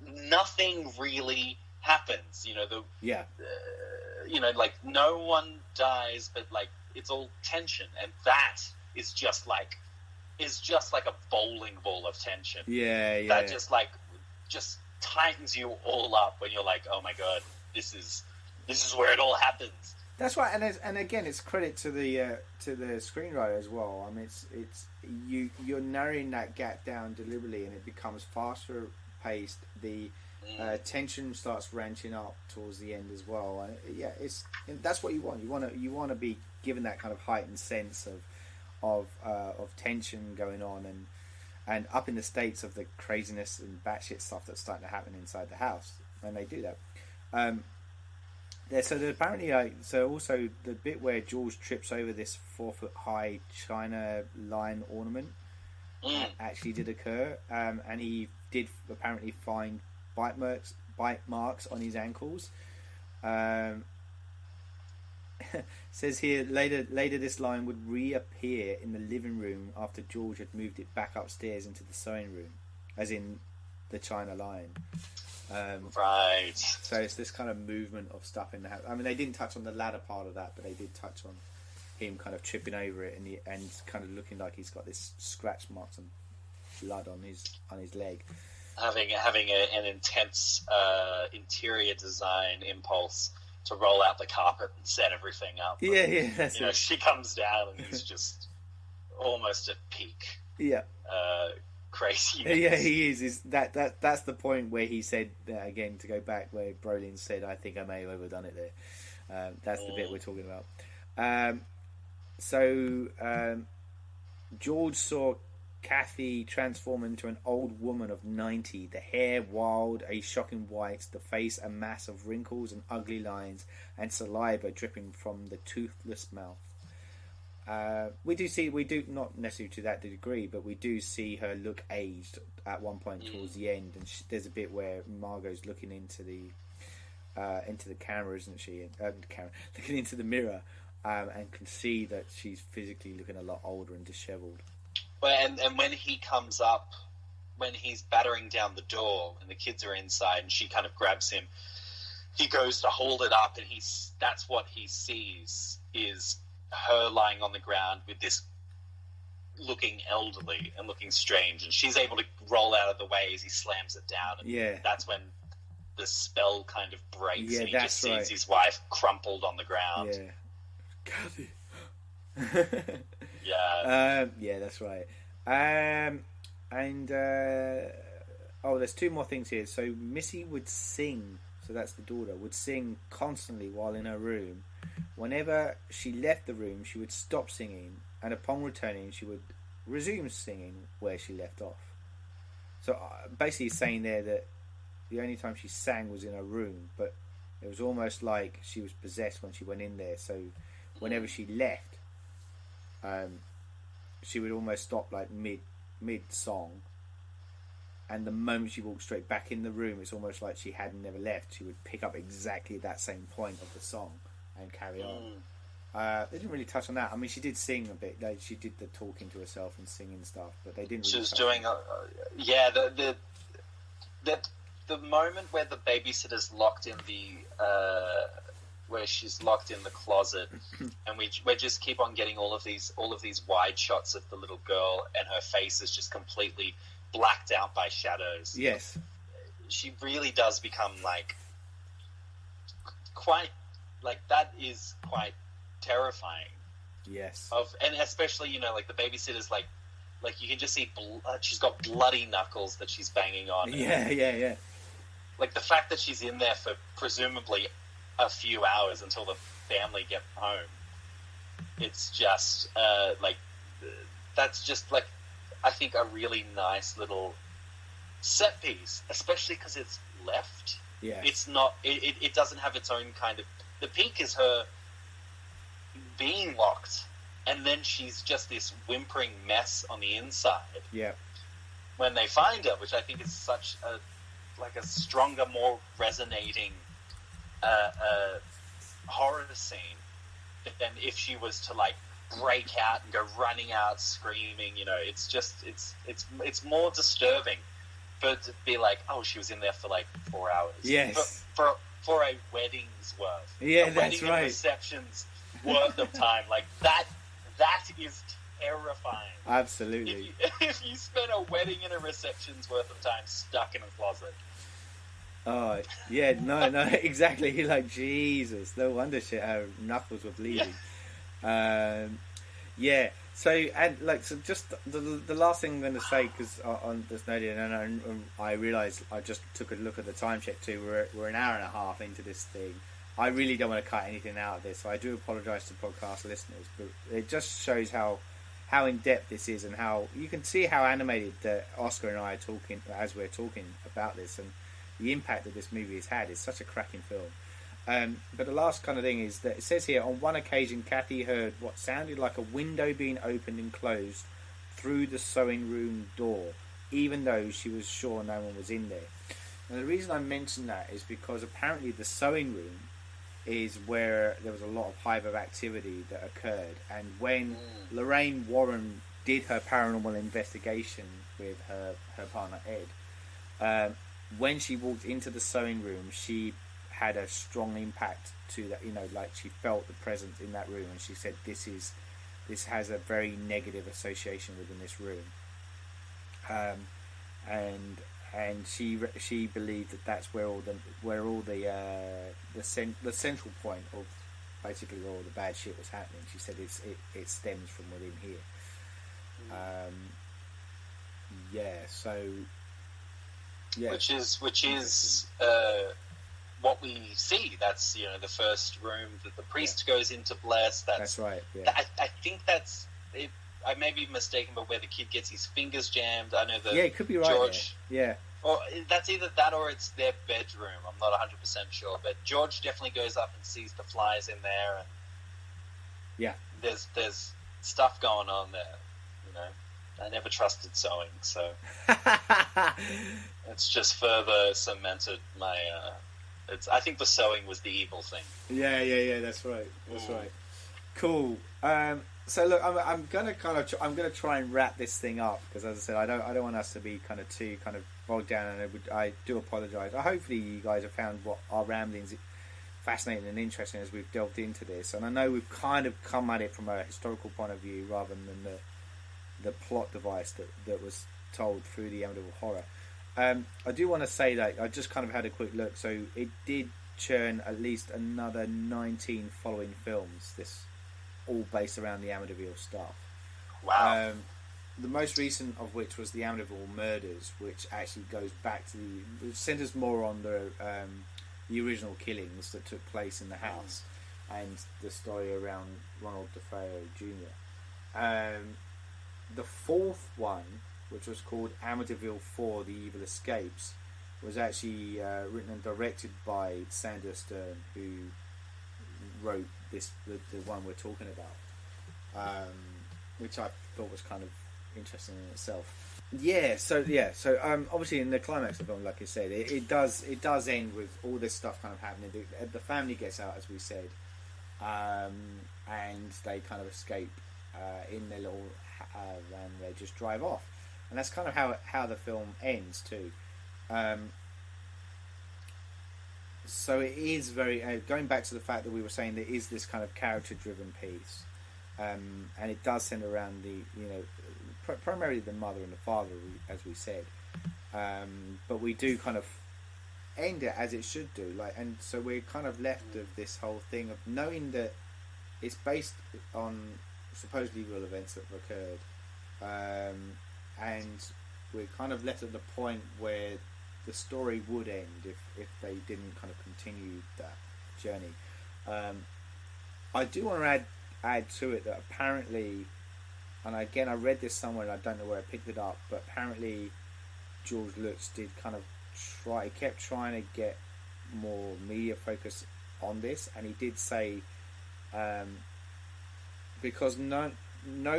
nothing really happens. Like, no one dies, but like, it's all tension, and that is just like a bowling ball of tension. Yeah. That just tightens you all up when you're like, oh my god, this is where it all happens. That's right, and again, it's credit to the screenwriter as well. I mean, it's you're narrowing that gap down deliberately, and it becomes faster paced. The tension starts ranching up towards the end as well. That's what you want. You want to be given that kind of heightened sense of tension going on, and up in the states of the craziness and batshit stuff that's starting to happen inside the house when they do that. Apparently, also the bit where George trips over this 4-foot-high China line ornament actually did occur, and he did apparently find bite marks on his ankles. Says here, later this line would reappear in the living room after George had moved it back upstairs into the sewing room, as in the China line. Right. So it's this kind of movement of stuff in the house. I mean, they didn't touch on the latter part of that, but they did touch on him kind of tripping over it and kind of looking like he's got this scratch marks and blood on his leg. Having an intense interior design impulse to roll out the carpet and set everything up. Yeah, that's it. She comes down and he's just almost at peak. Yeah. Crazy. Yeah, he is. That's the point where he said, again, to go back, where Brolin said, "I think I may have overdone it there." That's the bit we're talking about. George saw Kathy transformed into an old woman of 90, the hair wild, a shocking white, the face a mass of wrinkles and ugly lines, and saliva dripping from the toothless mouth. We do not necessarily to that degree, but we do see her look aged at one point towards the end, and there's a bit where Margot's looking into the camera, isn't she? Looking into the mirror, and can see that she's physically looking a lot older and dishevelled. Well, and when he comes up, when he's battering down the door and the kids are inside and she kind of grabs him, he goes to hold it up, and that's what he sees is her lying on the ground with this looking elderly and looking strange, and she's able to roll out of the way as he slams it down, and that's when the spell kind of breaks, and he just sees his wife crumpled on the ground. Kathy. That's right. There's two more things here. So Missy would sing, so that's the daughter, would sing constantly while in her room. Whenever she left the room, she would stop singing, and upon returning, she would resume singing where she left off. So basically saying there that the only time she sang was in her room, but it was almost like she was possessed when she went in there. So whenever she left, she would almost stop like mid song, and the moment she walked straight back in the room, it's almost like she had never left. She would pick up exactly that same point of the song and carry on. They didn't really touch on that. I mean, she did sing a bit. She did the talking to herself and singing stuff, but they didn't. Really she was doing the moment where the babysitter's locked in where she's locked in the closet, and we just keep on getting all of these wide shots of the little girl, and her face is just completely blacked out by shadows. Yes, she really does become quite that is quite terrifying. Yes, and especially the babysitter's like you can just see she's got bloody knuckles that she's banging on. Yeah. Like the fact that she's in there for presumably a few hours until the family get home. It's just that's just I think a really nice little set piece, especially because it's left. Yeah, it's not. It doesn't have its own kind of. The peak is her being locked, and then she's just this whimpering mess on the inside. Yeah. When they find her, which I think is such a stronger, more resonating horror scene than if she was to break out and go running out screaming. It's more disturbing. But to be she was in there for 4 hours. Yes. But for a wedding's worth. Yeah, a that's wedding right. And reception's worth of time. That is terrifying. Absolutely. If you spend a wedding and a reception's worth of time stuck in a closet. Oh, yeah, no, exactly. Jesus, no wonder her knuckles were bleeding. Yeah. So just the last thing I'm going to say, because on this note, and I realised I just took a look at the time check too. We're an hour and a half into this thing. I really don't want to cut anything out of this, so I do apologise to podcast listeners, but it just shows how in depth this is, and how you can see how animated Oscar and I are talking as we're talking about this, and the impact that this movie has had. Is such a cracking film. But the last kind of thing is that it says here, on one occasion, Kathy heard what sounded like a window being opened and closed through the sewing room door, even though she was sure no one was in there. And the reason I mention that is because apparently the sewing room is where there was a lot of hive of activity that occurred. And when Lorraine Warren did her paranormal investigation with her partner Ed, when she walked into the sewing room, she had a strong impact to that, she felt the presence in that room, and she said this has a very negative association within this room, and she believed that that's where all the central point of basically where all the bad shit was happening. She said it stems from within here. Which is what we see. That's the first room that the priest goes in to bless. That's right. Yeah. I think that's it. I may be mistaken, but where the kid gets his fingers jammed. I know that it could be right. George. There. Yeah. Or that's either that or it's their bedroom. I'm not 100% sure, but George definitely goes up and sees the flies in there, and yeah, there's stuff going on there. You know, I never trusted sewing, so it's just further cemented my. I think the sewing was the evil thing. Yeah. That's right. Right. Cool. So look, I'm gonna try and wrap this thing up because, as I said, I don't want us to be kind of too kind of bogged down, and I do apologise. Hopefully, you guys have found what our ramblings fascinating and interesting as we've delved into this, and I know we've kind of come at it from a historical point of view rather than the plot device that was told through the Amityville Horror. I do want to say that I just kind of had a quick look, so it did churn at least another 19 following films. This all based around the Amityville stuff. Wow. The most recent of which was the Amityville Murders, which actually goes back to it centers more on the original killings that took place in the house and the story around Ronald DeFeo Jr. The fourth one, which was called Amityville 4: The Evil Escapes, was actually written and directed by Sandra Stern, who wrote the one we're talking about, which I thought was kind of interesting in itself. So obviously in the climax of the film, like I said, it does end with all this stuff kind of happening. The family gets out, as we said, and they kind of escape in their little and they just drive off, and that's kind of how the film ends too. So it is very going back to the fact that we were saying there is this kind of character-driven piece, and it does center around primarily the mother and the father, as we said, but we do kind of end it as it should do, and so we're kind of left of this whole thing of knowing that it's based on supposedly real events that have occurred, and we're kind of left at the point where the story would end if they didn't kind of continue that journey. I do want to add to it that apparently, and again I read this somewhere and I don't know where I picked it up, but apparently George Lutz did kind of he kept trying to get more media focus on this, and he did say because no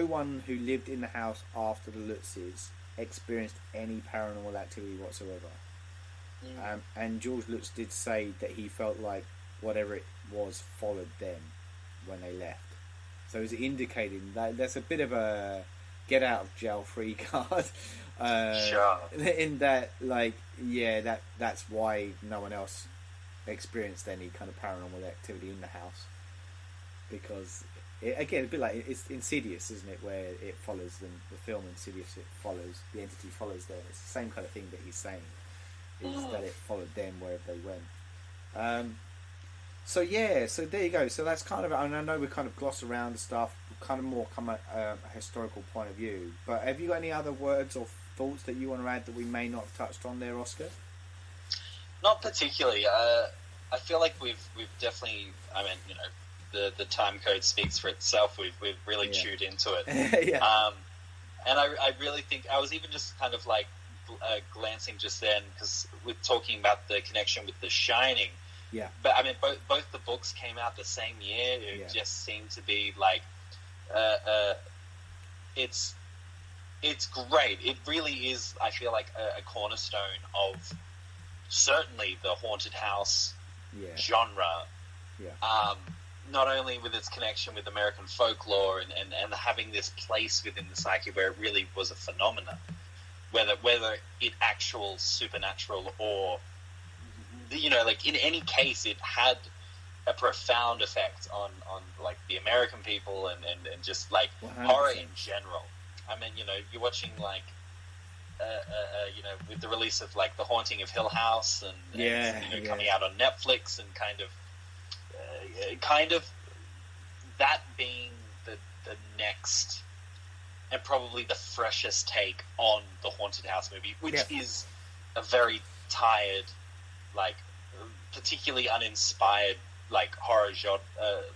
one who lived in the house after the Lutzes experienced any paranormal activity whatsoever. And George Lutz did say that he felt like whatever it was followed them when they left. So it's indicating that there's a bit of a get out of jail free card. Sure. In that, that's why no one else experienced any kind of paranormal activity in the house. Because, again, a bit like it's Insidious, isn't it? Where it follows them, the film Insidious, the entity follows them. It's the same kind of thing that he's saying. Is that it followed them wherever they went. So there you go. So that's kind of, and I know we kind of gloss around stuff, kind of more come at a historical point of view. But have you got any other words or thoughts that you want to add that we may not have touched on there, Oscar? Not particularly. I feel like we've definitely. I mean, the time code speaks for itself. We've really chewed into it. And I really think I was even just kind of like. Glancing just then because we're talking about the connection with The Shining. Yeah. But I mean, both the books came out the same year. It just seemed to be like, it's great. It really is. I feel like a cornerstone of certainly the haunted house genre. Yeah. Not only with its connection with American folklore and having this place within the psyche where it really was a phenomenon. Whether it actual supernatural or, like in any case, it had a profound effect on like the American people and just like 100%. Horror in general. I mean, you're watching like, with the release of like The Haunting of Hill House and coming out on Netflix and kind of that being the next. And probably the freshest take on the Haunted House movie, which is a very tired, like, particularly uninspired, like, horror genre,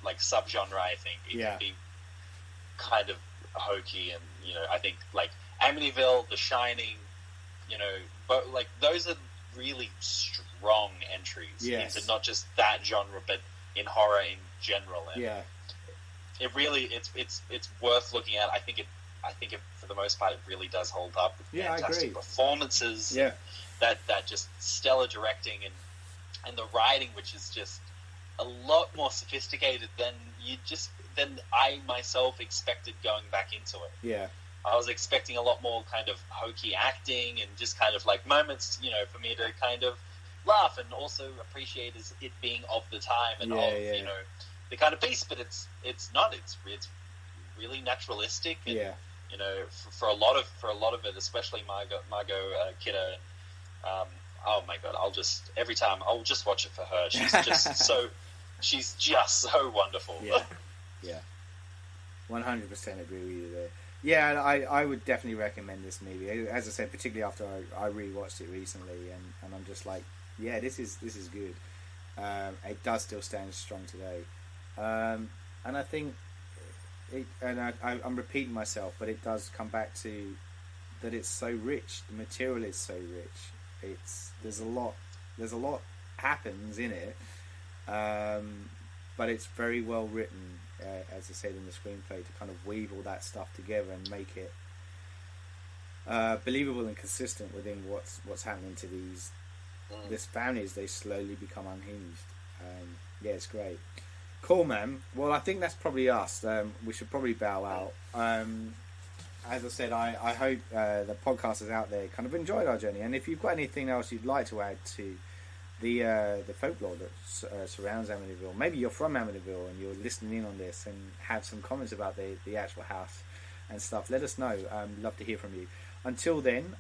like, subgenre, I think. It can be kind of hokey, and I think like Amityville, The Shining, but like those are really strong entries into not just that genre, but in horror in general. And it really it's worth looking at. I think it for the most part it really does hold up with fantastic performances. That just stellar directing and the writing, which is just a lot more sophisticated than I myself expected going back into it. I was expecting a lot more kind of hokey acting and just kind of like moments, for me to kind of laugh and also appreciate it being of the time and the kind of piece. But it's not. It's really naturalistic. And, for a lot of it, especially Margot Kidder. Oh my God! I'll just watch it for her. She's just so wonderful. 100% agree with you there. Yeah, I would definitely recommend this movie. As I said, particularly after I rewatched it recently, and I'm just like, yeah, this is good. It does still stand strong today, and I think I'm repeating myself, but it does come back to that it's so rich. The material is so rich. There's a lot happens in it, but it's very well written. As I said in the screenplay, to kind of weave all that stuff together and make it believable and consistent within what's happening to this family as they slowly become unhinged. It's great. Cool, man. Well, I think that's probably us. We should probably bow out. As I said, I hope the podcasters out there kind of enjoyed our journey, and if you've got anything else you'd like to add to the folklore that surrounds Amityville, maybe you're from Amityville and you're listening in on this and have some comments about the actual house and stuff, let us know. Love to hear from you. Until then,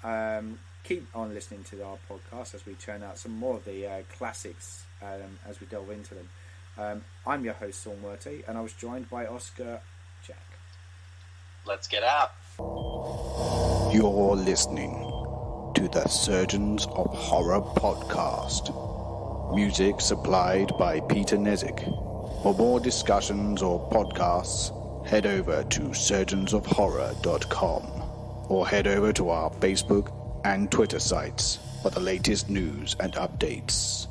keep on listening to our podcast as we churn out some more of the classics as we delve into them. I'm your host, Saul Muerte, and I was joined by Oscar Jack. Let's get out. You're listening to the Surgeons of Horror podcast. Music supplied by Peter Nezik. For more discussions or podcasts, head over to surgeonsofhorror.com or head over to our Facebook and Twitter sites for the latest news and updates.